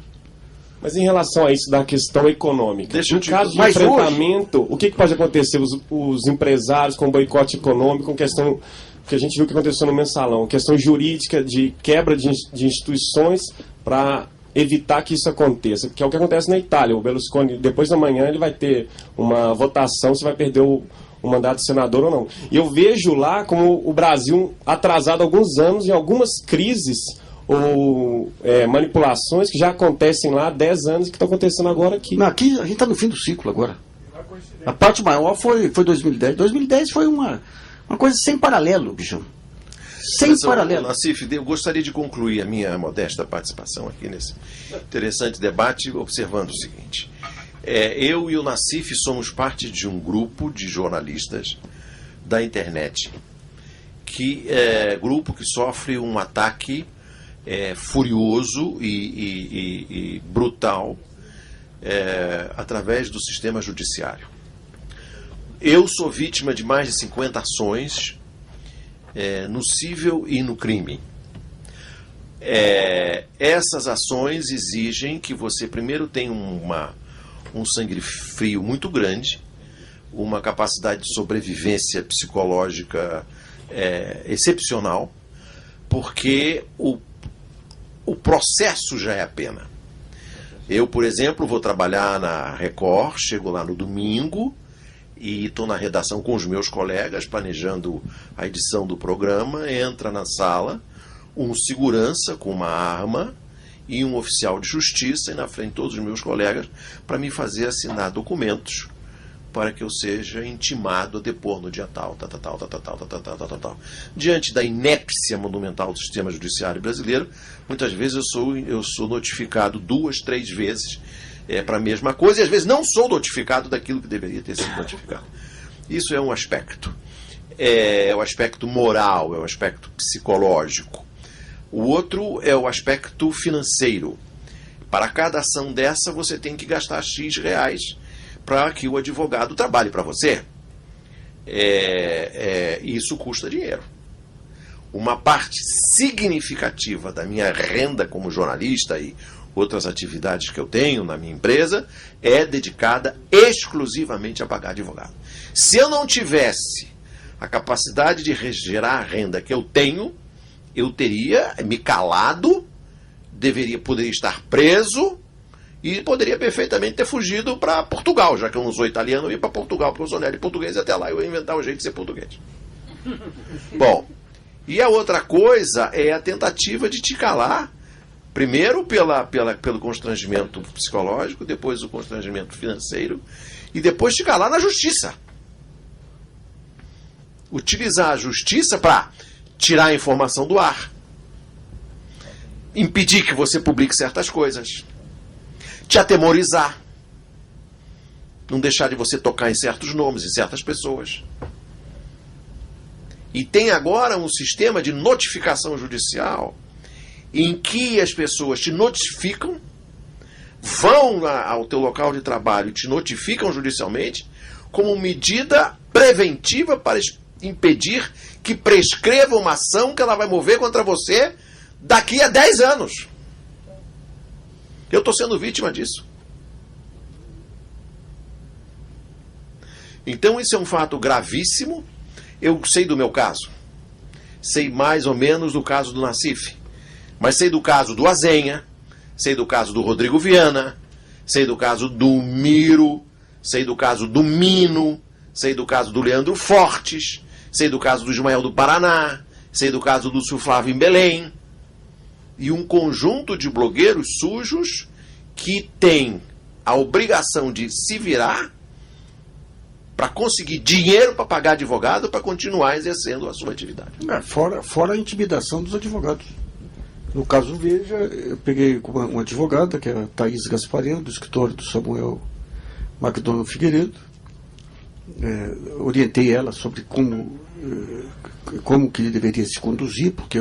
Mas em relação a isso da questão econômica, no caso de enfrentamento, o que pode acontecer? Os empresários com boicote econômico, com questão que a gente viu que aconteceu no Mensalão, questão jurídica de quebra de instituições para evitar que isso aconteça, que é o que acontece na Itália. O Berlusconi, depois da manhã, ele vai ter uma votação se vai perder o mandato de senador ou não. E eu vejo lá como o Brasil atrasado alguns anos em algumas crises ou manipulações que já acontecem lá há 10 anos e que estão acontecendo agora aqui. Não, aqui a gente está no fim do ciclo agora. A parte maior foi 2010. 2010 foi uma coisa sem paralelo, bichão. Sem paralelo. Nassif, eu gostaria de concluir a minha modesta participação aqui nesse interessante debate observando o seguinte. Eu e o Nassif somos parte de um grupo de jornalistas da internet, grupo que sofre um ataque furioso e brutal através do sistema judiciário. Eu sou vítima de mais de 50 ações no cível e no crime. Essas ações exigem que você primeiro tenha um sangue frio muito grande, uma capacidade de sobrevivência psicológica excepcional, porque o processo já é a pena. Eu, por exemplo, vou trabalhar na Record, chego lá no domingo e estou na redação com os meus colegas, planejando a edição do programa. Entra na sala um segurança com uma arma e um oficial de justiça, e na frente de todos os meus colegas, para me fazer assinar documentos para que eu seja intimado a depor no dia tal. Diante da inépcia monumental do sistema judiciário brasileiro, muitas vezes eu sou notificado 2, 3 vezes para a mesma coisa, e às vezes não sou notificado daquilo que deveria ter sido notificado. Isso é um aspecto. É o aspecto moral, é o aspecto psicológico. O outro é o aspecto financeiro. Para cada ação dessa, você tem que gastar X reais para que o advogado trabalhe para você. Isso custa dinheiro. Uma parte significativa da minha renda como jornalista e outras atividades que eu tenho na minha empresa é dedicada exclusivamente a pagar advogado. Se eu não tivesse a capacidade de gerar a renda que eu tenho, eu teria me calado, poderia estar preso e poderia perfeitamente ter fugido para Portugal, já que eu não sou italiano, eu ia para Portugal, porque eu sou neto português, e até lá eu ia inventar um jeito de ser português. Bom, e a outra coisa é a tentativa de te calar, primeiro pelo constrangimento psicológico, depois o constrangimento financeiro, e depois te calar na justiça. Utilizar a justiça para tirar a informação do ar, impedir que você publique certas coisas, te atemorizar, não deixar de você tocar em certos nomes, em certas pessoas. E tem agora um sistema de notificação judicial em que as pessoas te notificam, vão ao teu local de trabalho e te notificam judicialmente como medida preventiva para impedir que prescreva uma ação que ela vai mover contra você daqui a 10 anos. Eu estou sendo vítima disso. Então isso é um fato gravíssimo. Eu sei do meu caso. Sei mais ou menos do caso do Nassif. Mas sei do caso do Azenha, sei do caso do Rodrigo Viana, sei do caso do Miro, sei do caso do Mino, sei do caso do Leandro Fortes, sei do caso do Ismael do Paraná, sei do caso do Lúcio Flávio em Belém. E um conjunto de blogueiros sujos que tem a obrigação de se virar para conseguir dinheiro para pagar advogado para continuar exercendo a sua atividade. Fora a intimidação dos advogados. No caso Veja, eu peguei uma advogada, que é a Thaís Gasparino, do escritório do Samuel Macdonald Figueiredo, orientei ela sobre como que deveria se conduzir, porque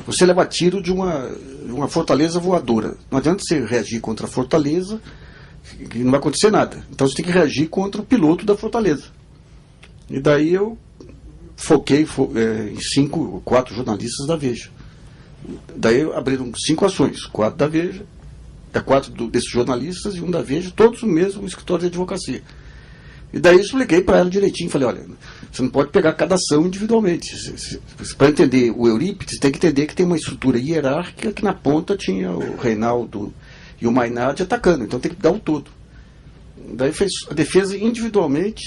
você leva tiro de uma fortaleza voadora. Não adianta você reagir contra a fortaleza, que não vai acontecer nada. Então você tem que reagir contra o piloto da fortaleza. E daí eu foquei em 4 jornalistas da Veja. Daí abriram 5 ações, 4 da Veja, 4 desses jornalistas e 1 da Veja, todos no mesmo escritório de advocacia. E daí eu expliquei para ela direitinho, falei, olha, você não pode pegar cada ação individualmente. Para entender o Eurípides, tem que entender que tem uma estrutura hierárquica, que na ponta tinha o Reinaldo e o Mainardi atacando, então tem que dar o todo. Daí fez a defesa individualmente,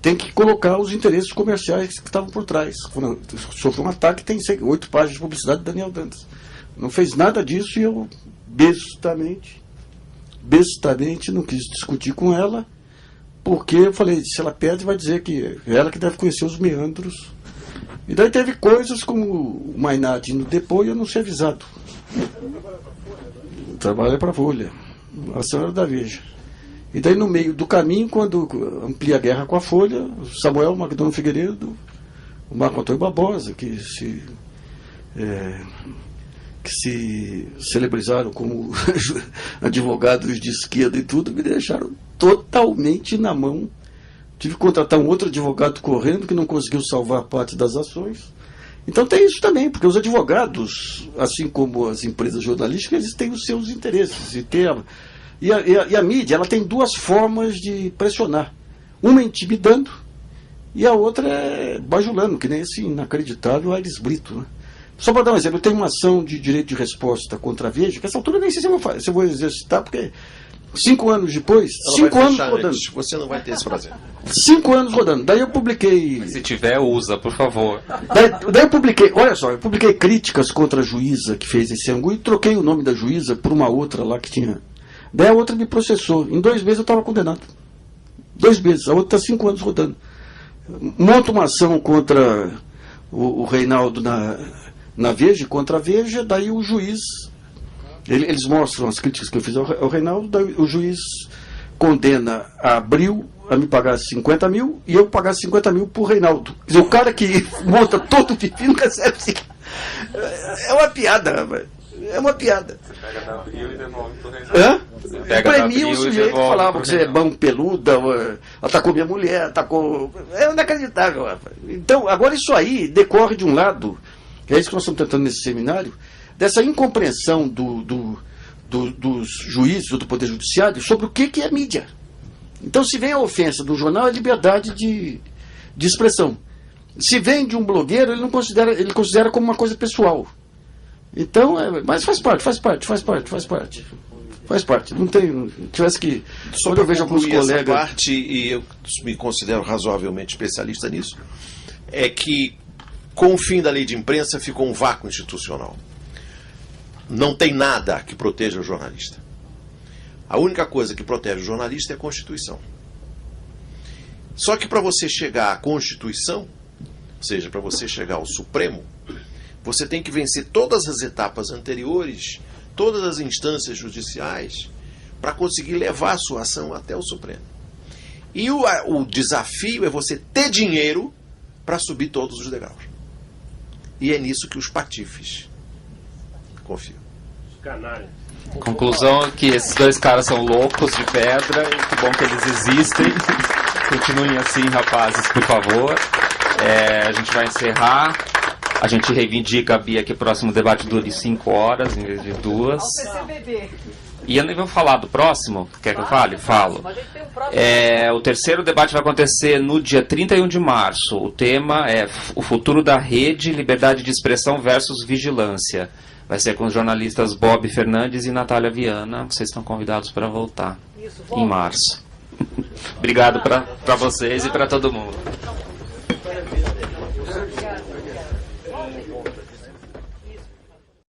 tem que colocar os interesses comerciais que estavam por trás. Quando sofreu um ataque, tem 8 páginas de publicidade do Daniel Dantas. Não fez nada disso e eu bestamente não quis discutir com ela, porque eu falei, se ela pede, vai dizer que é ela que deve conhecer os meandros. E daí teve coisas como o Mainardi no depô e eu não ser avisado. Trabalha para a Folha, a senhora da Veja. E daí no meio do caminho, quando amplia a guerra com a Folha, o Samuel Magdaleno Figueiredo, o Marco Antônio Barbosa, que se celebrizaram como advogados de esquerda e tudo, me deixaram totalmente na mão. Tive que contratar um outro advogado correndo que não conseguiu salvar parte das ações. Então tem isso também, porque os advogados, assim como as empresas jornalísticas, eles têm os seus interesses. E a mídia, ela tem 2 formas de pressionar. Uma é intimidando e a outra é bajulando, que nem esse inacreditável Aires Brito, né? Só para dar um exemplo, eu tenho uma ação de direito de resposta contra a Veja, que essa altura eu nem sei se eu vou exercitar, porque 5 anos depois, 5 anos rodando. Você não vai ter esse prazer. 5 anos rodando. Daí eu publiquei... Se tiver, usa, por favor. Daí eu publiquei, olha só, eu publiquei críticas contra a juíza que fez esse ângulo e troquei o nome da juíza por uma outra lá que tinha... Daí a outra me processou. Em 2 meses eu estava condenado. 2 meses. A outra está 5 anos rodando. Monto uma ação contra o Reinaldo na Veja, contra a Veja, daí o juiz... Eles mostram as críticas que eu fiz ao Reinaldo, daí o juiz condena a Abril a me pagar 50 mil e eu pagar 50 mil por Reinaldo. Quer dizer, o cara que monta todo o pepino recebe assim. É uma piada, rapaz. É uma piada. Você pega da Abril e devolve pro Reinaldo. Hã? Pra mim, o sujeito falava que você é bom peluda, atacou minha mulher, atacou... É inacreditável, rapaz. Então, agora isso aí decorre de um lado, que é isso que nós estamos tentando nesse seminário, dessa incompreensão dos juízes ou do Poder Judiciário sobre o que é mídia. Então, se vem a ofensa do jornal, é liberdade de expressão. Se vem de um blogueiro, ele considera como uma coisa pessoal. Então, mas faz parte. Não tem, tivesse que... Só para eu vejo alguns colegas... Essa parte, e eu me considero razoavelmente especialista nisso, é que com o fim da lei de imprensa ficou um vácuo institucional. Não tem nada que proteja o jornalista. A única coisa que protege o jornalista é a Constituição. Só que para você chegar à Constituição, ou seja, para você chegar ao Supremo, você tem que vencer todas as etapas anteriores, todas as instâncias judiciais, para conseguir levar a sua ação até o Supremo. E o desafio é você ter dinheiro para subir todos os degraus. E é nisso que os patifes confiam. Canalha. Conclusão é que esses 2 caras são loucos de pedra e que bom que eles existem. Continuem assim, rapazes, por favor. A gente vai encerrar. A gente reivindica a Bia que o próximo debate dure 5 horas em vez de 2. E eu nem vou falar do próximo. Quer que eu fale? Falo. O terceiro debate vai acontecer no dia 31 de março. O tema é o futuro da rede, liberdade de expressão versus vigilância. Vai ser com os jornalistas Bob Fernandes e Natália Viana. Vocês estão convidados para voltar em março. Obrigado para vocês e para todo mundo.